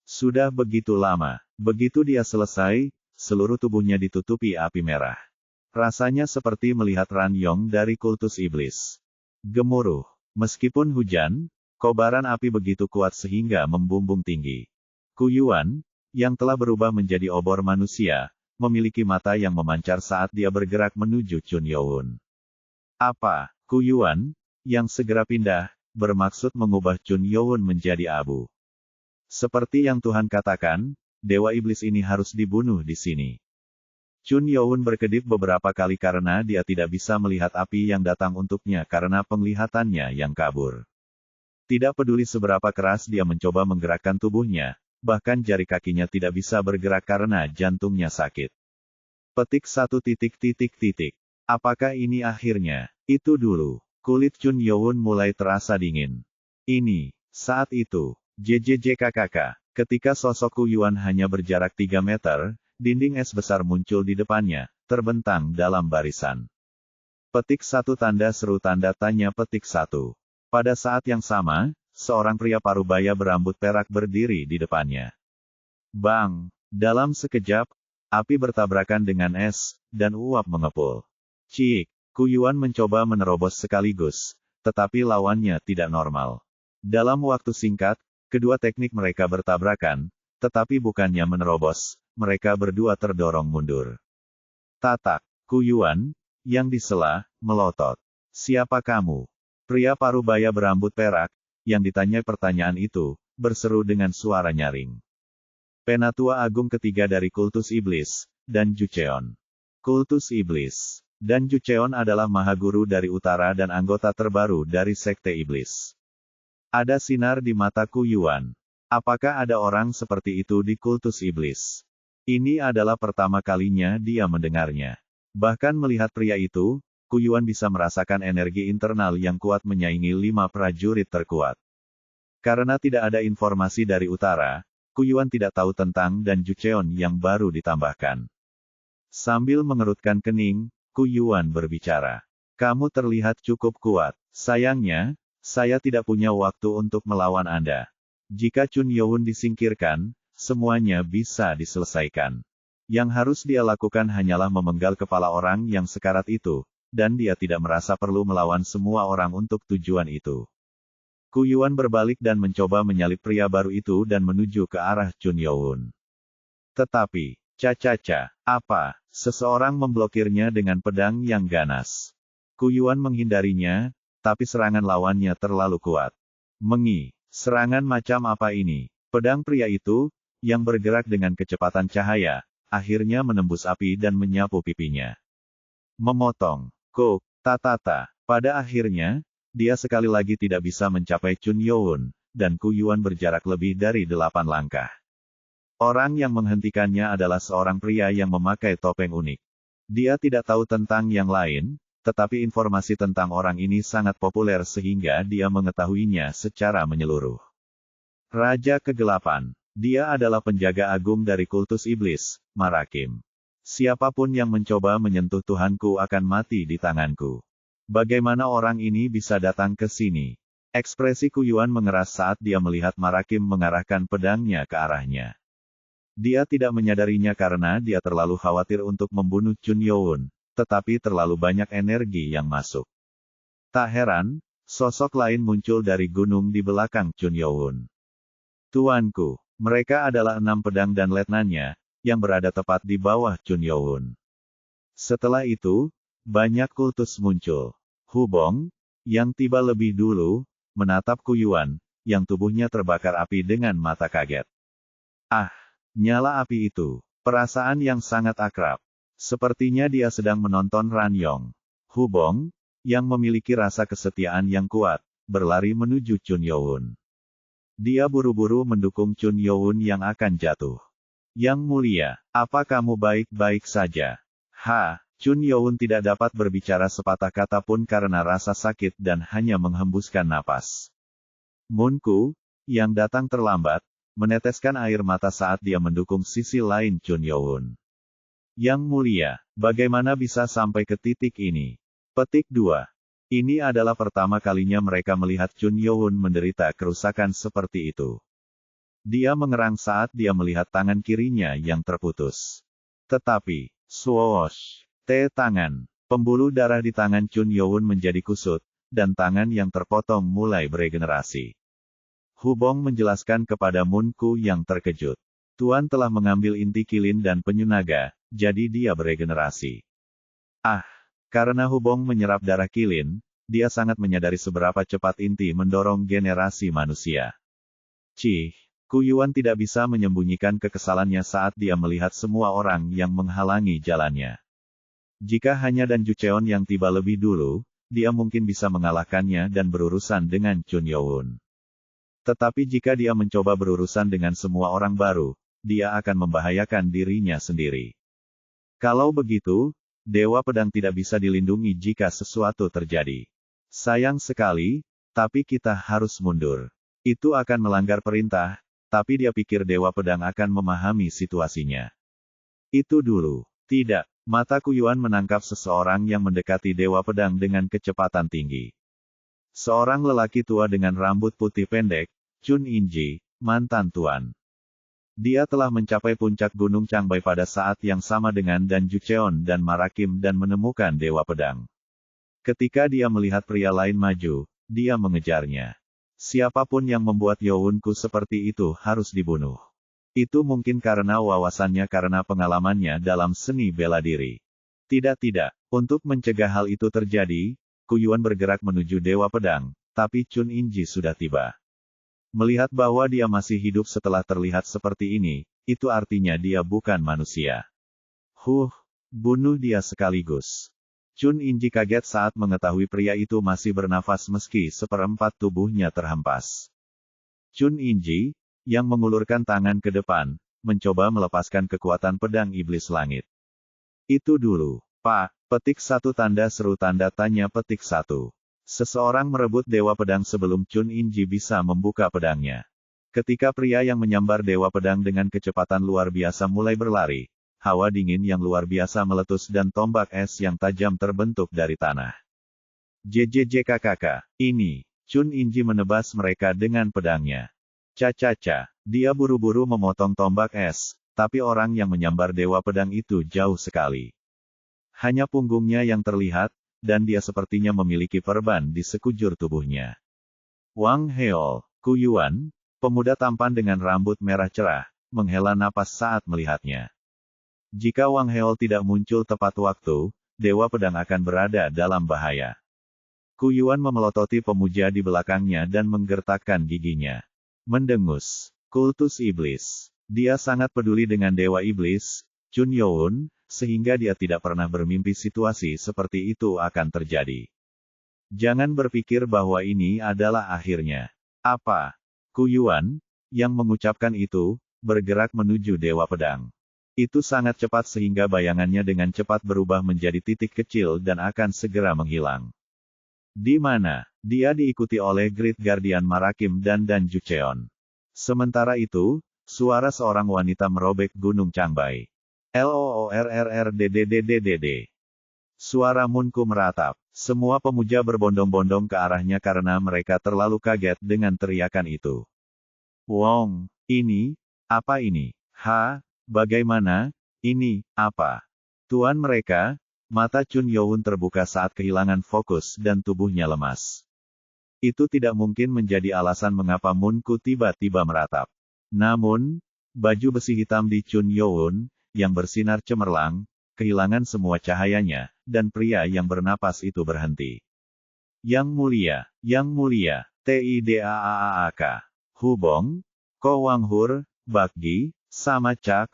Sudah begitu lama, begitu dia selesai, seluruh tubuhnya ditutupi api merah. Rasanya seperti melihat Ran Yong dari kultus iblis. Gemuruh. Meskipun hujan, kobaran api begitu kuat sehingga membumbung tinggi. Ku Yuan, yang telah berubah menjadi obor manusia, memiliki mata yang memancar saat dia bergerak menuju Chun Youn. Apa? Ku Yuan, yang segera pindah, bermaksud mengubah Chun Youn menjadi abu. Seperti yang Tuhan katakan, Dewa Iblis ini harus dibunuh di sini. Chun Youn berkedip beberapa kali karena dia tidak bisa melihat api yang datang untuknya karena penglihatannya yang kabur. Tidak peduli seberapa keras dia mencoba menggerakkan tubuhnya, bahkan jari kakinya tidak bisa bergerak karena jantungnya sakit. Petik 1. Apakah ini akhirnya? Itu dulu. Kulit Chun Youn mulai terasa dingin. Saat itu, JJJKKK, ketika sosok Ku Yuan hanya berjarak 3 meter, dinding es besar muncul di depannya, terbentang dalam barisan. Petik 1 tanda seru tanda tanya petik 1. Pada saat yang sama, seorang pria parubaya berambut perak berdiri di depannya. Bang! Dalam sekejap, api bertabrakan dengan es, dan uap mengepul. Cik! Ku Yuan mencoba menerobos sekaligus, tetapi lawannya tidak normal. Dalam waktu singkat, kedua teknik mereka bertabrakan, tetapi bukannya menerobos, mereka berdua terdorong mundur. Tatak! Ku Yuan, yang disela, melotot. Siapa kamu? Pria parubaya berambut perak, yang ditanya pertanyaan itu, berseru dengan suara nyaring. Penatua Agung ketiga dari Kultus Iblis, Dan Jucheon. Kultus Iblis. Dan Jucheon adalah Mahaguru dari Utara dan anggota terbaru dari Sekte Iblis. Ada sinar di mata Ku Yuan. Apakah ada orang seperti itu di Kultus Iblis? Ini adalah pertama kalinya dia mendengarnya. Bahkan melihat pria itu, Ku Yuan bisa merasakan energi internal yang kuat menyaingi 5 prajurit terkuat. Karena tidak ada informasi dari utara, Ku Yuan tidak tahu tentang Dan Jucheon yang baru ditambahkan. Sambil mengerutkan kening, Ku Yuan berbicara. Kamu terlihat cukup kuat. Sayangnya, saya tidak punya waktu untuk melawan Anda. Jika Chun Youn disingkirkan, semuanya bisa diselesaikan. Yang harus dia lakukan hanyalah memenggal kepala orang yang sekarat itu, dan dia tidak merasa perlu melawan semua orang untuk tujuan itu. Ku Yuan berbalik dan mencoba menyalip pria baru itu dan menuju ke arah Chun Youn. Tetapi, apa? Seseorang memblokirnya dengan pedang yang ganas. Ku Yuan menghindarinya, tapi serangan lawannya terlalu kuat. Serangan macam apa ini? Pedang pria itu, yang bergerak dengan kecepatan cahaya, akhirnya menembus api dan menyapu pipinya. Memotong. Pada akhirnya, dia sekali lagi tidak bisa mencapai Chun Youn, dan Ku Yuan berjarak lebih dari 8 langkah. Orang yang menghentikannya adalah seorang pria yang memakai topeng unik. Dia tidak tahu tentang yang lain, tetapi informasi tentang orang ini sangat populer sehingga dia mengetahuinya secara menyeluruh. Raja Kegelapan. Dia adalah penjaga agung dari Kultus Iblis, Marakim. Siapapun yang mencoba menyentuh Tuhanku akan mati di tanganku. Bagaimana orang ini bisa datang ke sini? Ekspresi Kuyuan mengeras saat dia melihat Marakim mengarahkan pedangnya ke arahnya. Dia tidak menyadarinya karena dia terlalu khawatir untuk membunuh Chun Youn, tetapi terlalu banyak energi yang masuk. Tak heran, sosok lain muncul dari gunung di belakang Chun Youn. Tuanku, mereka adalah 6 pedang dan letnannya, yang berada tepat di bawah Chun Youn. Setelah itu, banyak kultus muncul. Hubong, yang tiba lebih dulu, menatap Kuyuan, yang tubuhnya terbakar api dengan mata kaget. Ah, nyala api itu. Perasaan yang sangat akrab. Sepertinya dia sedang menonton Ranyong. Hubong, yang memiliki rasa kesetiaan yang kuat, berlari menuju Chun Youn. Dia buru-buru mendukung Chun Youn yang akan jatuh. Yang mulia, apa kamu baik-baik saja? Chun Youn tidak dapat berbicara sepatah kata pun karena rasa sakit dan hanya menghembuskan napas. Munku, yang datang terlambat, meneteskan air mata saat dia mendukung sisi lain Chun Youn. Yang mulia, bagaimana bisa sampai ke titik ini? Petik 2. Ini adalah pertama kalinya mereka melihat Chun Youn menderita kerusakan seperti itu. Dia mengerang saat dia melihat tangan kirinya yang terputus. Tetapi, swoosh, tangan, pembuluh darah di tangan Chun Youn menjadi kusut, dan tangan yang terpotong mulai beregenerasi. Hubong menjelaskan kepada Munku yang terkejut. Tuan telah mengambil inti kilin dan penyunaga, jadi dia beregenerasi. Karena Hubong menyerap darah kilin, dia sangat menyadari seberapa cepat inti mendorong generasi manusia. Kuyuan tidak bisa menyembunyikan kekesalannya saat dia melihat semua orang yang menghalangi jalannya. Jika hanya Dan Jucheon yang tiba lebih dulu, dia mungkin bisa mengalahkannya dan berurusan dengan Chun Youn. Tetapi jika dia mencoba berurusan dengan semua orang baru, dia akan membahayakan dirinya sendiri. Kalau begitu, Dewa Pedang tidak bisa dilindungi jika sesuatu terjadi. Sayang sekali, tapi kita harus mundur. Itu akan melanggar perintah. Tapi dia pikir Dewa Pedang akan memahami situasinya. Itu dulu. Tidak, mata Kuyuan menangkap seseorang yang mendekati Dewa Pedang dengan kecepatan tinggi. Seorang lelaki tua dengan rambut putih pendek, Chun Inji, mantan tuan. Dia telah mencapai puncak Gunung Changbai pada saat yang sama dengan Dan Jucheon dan Marakim dan menemukan Dewa Pedang. Ketika dia melihat pria lain maju, dia mengejarnya. Siapapun yang membuat Younku seperti itu harus dibunuh. Itu mungkin karena wawasannya karena pengalamannya dalam seni bela diri. Tidak, untuk mencegah hal itu terjadi, Kuyuan bergerak menuju Dewa Pedang, tapi Chun Inji sudah tiba. Melihat bahwa dia masih hidup setelah terlihat seperti ini, itu artinya dia bukan manusia. Bunuh dia sekaligus. Chun Inji kaget saat mengetahui pria itu masih bernafas meski seperempat tubuhnya terhempas. Chun Inji, yang mengulurkan tangan ke depan, mencoba melepaskan kekuatan pedang iblis langit. Itu dulu, Pak. Petik 1 tanda seru tanda tanya petik 1. Seseorang merebut Dewa Pedang sebelum Chun Inji bisa membuka pedangnya. Ketika pria yang menyambar Dewa Pedang dengan kecepatan luar biasa mulai berlari, hawa dingin yang luar biasa meletus dan tombak es yang tajam terbentuk dari tanah. JJJKKK, ini, Chun Inji menebas mereka dengan pedangnya. Dia buru-buru memotong tombak es, tapi orang yang menyambar Dewa Pedang itu jauh sekali. Hanya punggungnya yang terlihat, dan dia sepertinya memiliki perban di sekujur tubuhnya. Wang Heol, Kuyuan, pemuda tampan dengan rambut merah cerah, menghela napas saat melihatnya. Jika Wang Heol tidak muncul tepat waktu, Dewa Pedang akan berada dalam bahaya. Kuyuan memelototi pemuja di belakangnya dan menggertakkan giginya. Mendengus. Kultus iblis. Dia sangat peduli dengan Dewa Iblis, Chun Youn, sehingga dia tidak pernah bermimpi situasi seperti itu akan terjadi. Jangan berpikir bahwa ini adalah akhirnya. Apa? Kuyuan, yang mengucapkan itu, bergerak menuju Dewa Pedang. Itu sangat cepat sehingga bayangannya dengan cepat berubah menjadi titik kecil dan akan segera menghilang. Di mana? Dia diikuti oleh Great Guardian Marakim dan Dan Jucheon. Sementara itu, suara seorang wanita merobek Gunung Changbai. LOORRRDDDDD. Suara Munku meratap. Semua pemuja berbondong-bondong ke arahnya karena mereka terlalu kaget dengan teriakan itu. Wong, ini, apa ini? Bagaimana? Ini, apa? Tuan mereka, mata Chun Youn terbuka saat kehilangan fokus dan tubuhnya lemas. Itu tidak mungkin menjadi alasan mengapa Munku tiba-tiba meratap. Namun, baju besi hitam di Chun Youn, yang bersinar cemerlang, kehilangan semua cahayanya, dan pria yang bernapas itu berhenti. Yang mulia, TIDAAAK. Hubong, Ko Wanghur, Bakgi, sama Cak,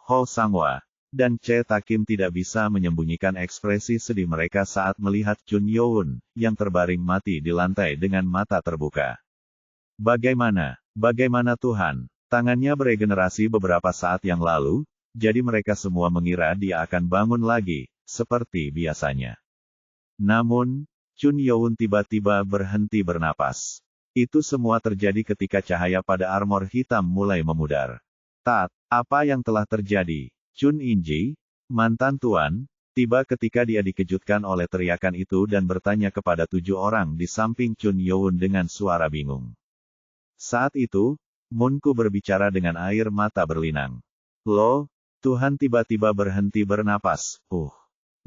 Ho Sangwa, dan Che Takim tidak bisa menyembunyikan ekspresi sedih mereka saat melihat Chun Youn, yang terbaring mati di lantai dengan mata terbuka. Bagaimana Tuhan? Tangannya beregenerasi beberapa saat yang lalu, jadi mereka semua mengira dia akan bangun lagi, seperti biasanya. Namun, Chun Youn tiba-tiba berhenti bernapas. Itu semua terjadi ketika cahaya pada armor hitam mulai memudar. Apa yang telah terjadi? Chun Inji, mantan tuan, tiba ketika dia dikejutkan oleh teriakan itu dan bertanya kepada 7 orang di samping Chun Youn dengan suara bingung. Saat itu, Munku berbicara dengan air mata berlinang. Loh, Tuhan tiba-tiba berhenti bernapas.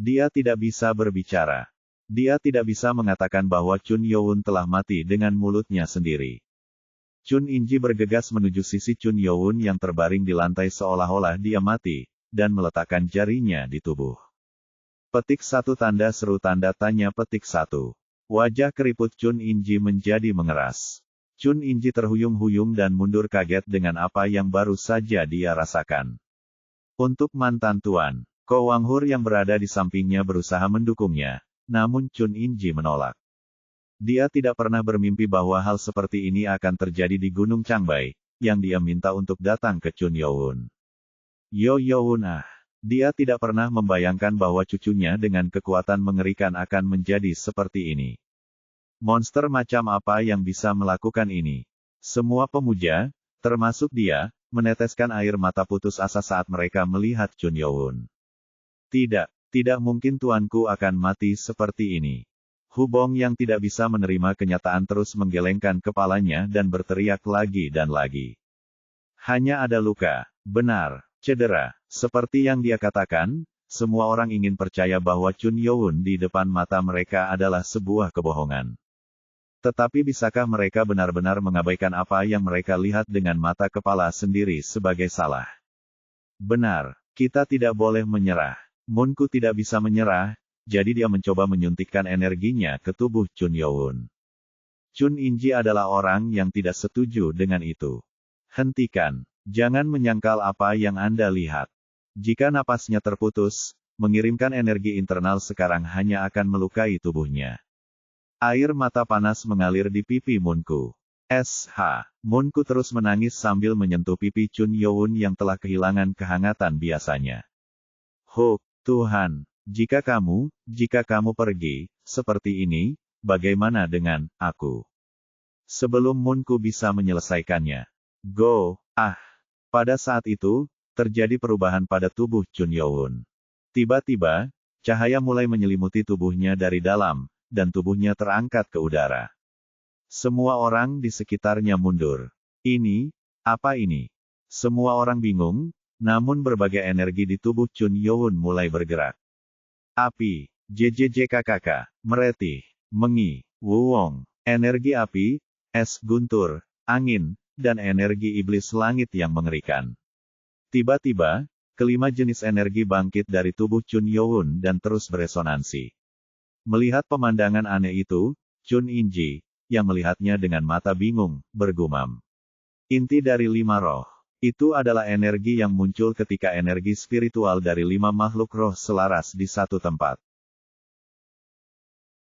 Dia tidak bisa berbicara. Dia tidak bisa mengatakan bahwa Chun Youn telah mati dengan mulutnya sendiri. Chun Inji bergegas menuju sisi Chun Youn yang terbaring di lantai seolah-olah dia mati, dan meletakkan jarinya di tubuh. Petik 1 tanda seru tanda tanya petik 1. Wajah keriput Chun Inji menjadi mengeras. Chun Inji terhuyung-huyung dan mundur kaget dengan apa yang baru saja dia rasakan. Untuk mantan tuan, Ko Wanghur yang berada di sampingnya berusaha mendukungnya, namun Chun Inji menolak. Dia tidak pernah bermimpi bahwa hal seperti ini akan terjadi di Gunung Changbai, yang dia minta untuk datang ke Chun Youn. Dia tidak pernah membayangkan bahwa cucunya dengan kekuatan mengerikan akan menjadi seperti ini. Monster macam apa yang bisa melakukan ini? Semua pemuja, termasuk dia, meneteskan air mata putus asa saat mereka melihat Chun Youn. Tidak mungkin tuanku akan mati seperti ini. Hubong yang tidak bisa menerima kenyataan terus menggelengkan kepalanya dan berteriak lagi dan lagi. Hanya ada luka, benar, cedera. Seperti yang dia katakan, semua orang ingin percaya bahwa Chun Youn di depan mata mereka adalah sebuah kebohongan. Tetapi bisakah mereka benar-benar mengabaikan apa yang mereka lihat dengan mata kepala sendiri sebagai salah? Benar, kita tidak boleh menyerah. Munku tidak bisa menyerah, jadi dia mencoba menyuntikkan energinya ke tubuh Chun Youn. Chun Inji adalah orang yang tidak setuju dengan itu. Hentikan, jangan menyangkal apa yang Anda lihat. Jika napasnya terputus, mengirimkan energi internal sekarang hanya akan melukai tubuhnya. Air mata panas mengalir di pipi Munku. Munku terus menangis sambil menyentuh pipi Chun Youn yang telah kehilangan kehangatan biasanya. Tuhan, jika kamu pergi, seperti ini, bagaimana dengan aku? Sebelum Munku bisa menyelesaikannya. Pada saat itu, terjadi perubahan pada tubuh Chun Youn. Tiba-tiba, cahaya mulai menyelimuti tubuhnya dari dalam, dan tubuhnya terangkat ke udara. Semua orang di sekitarnya mundur. Apa ini? Semua orang bingung, namun berbagai energi di tubuh Chun Youn mulai bergerak. Api, JJJKKK, meretih, mengi, wuwong, energi api, es guntur, angin, dan energi iblis langit yang mengerikan. Tiba-tiba, kelima jenis energi bangkit dari tubuh Chun Youn dan terus beresonansi. Melihat pemandangan aneh itu, Chun Inji, yang melihatnya dengan mata bingung, bergumam. Inti dari 5 roh. Itu adalah energi yang muncul ketika energi spiritual dari 5 makhluk roh selaras di satu tempat.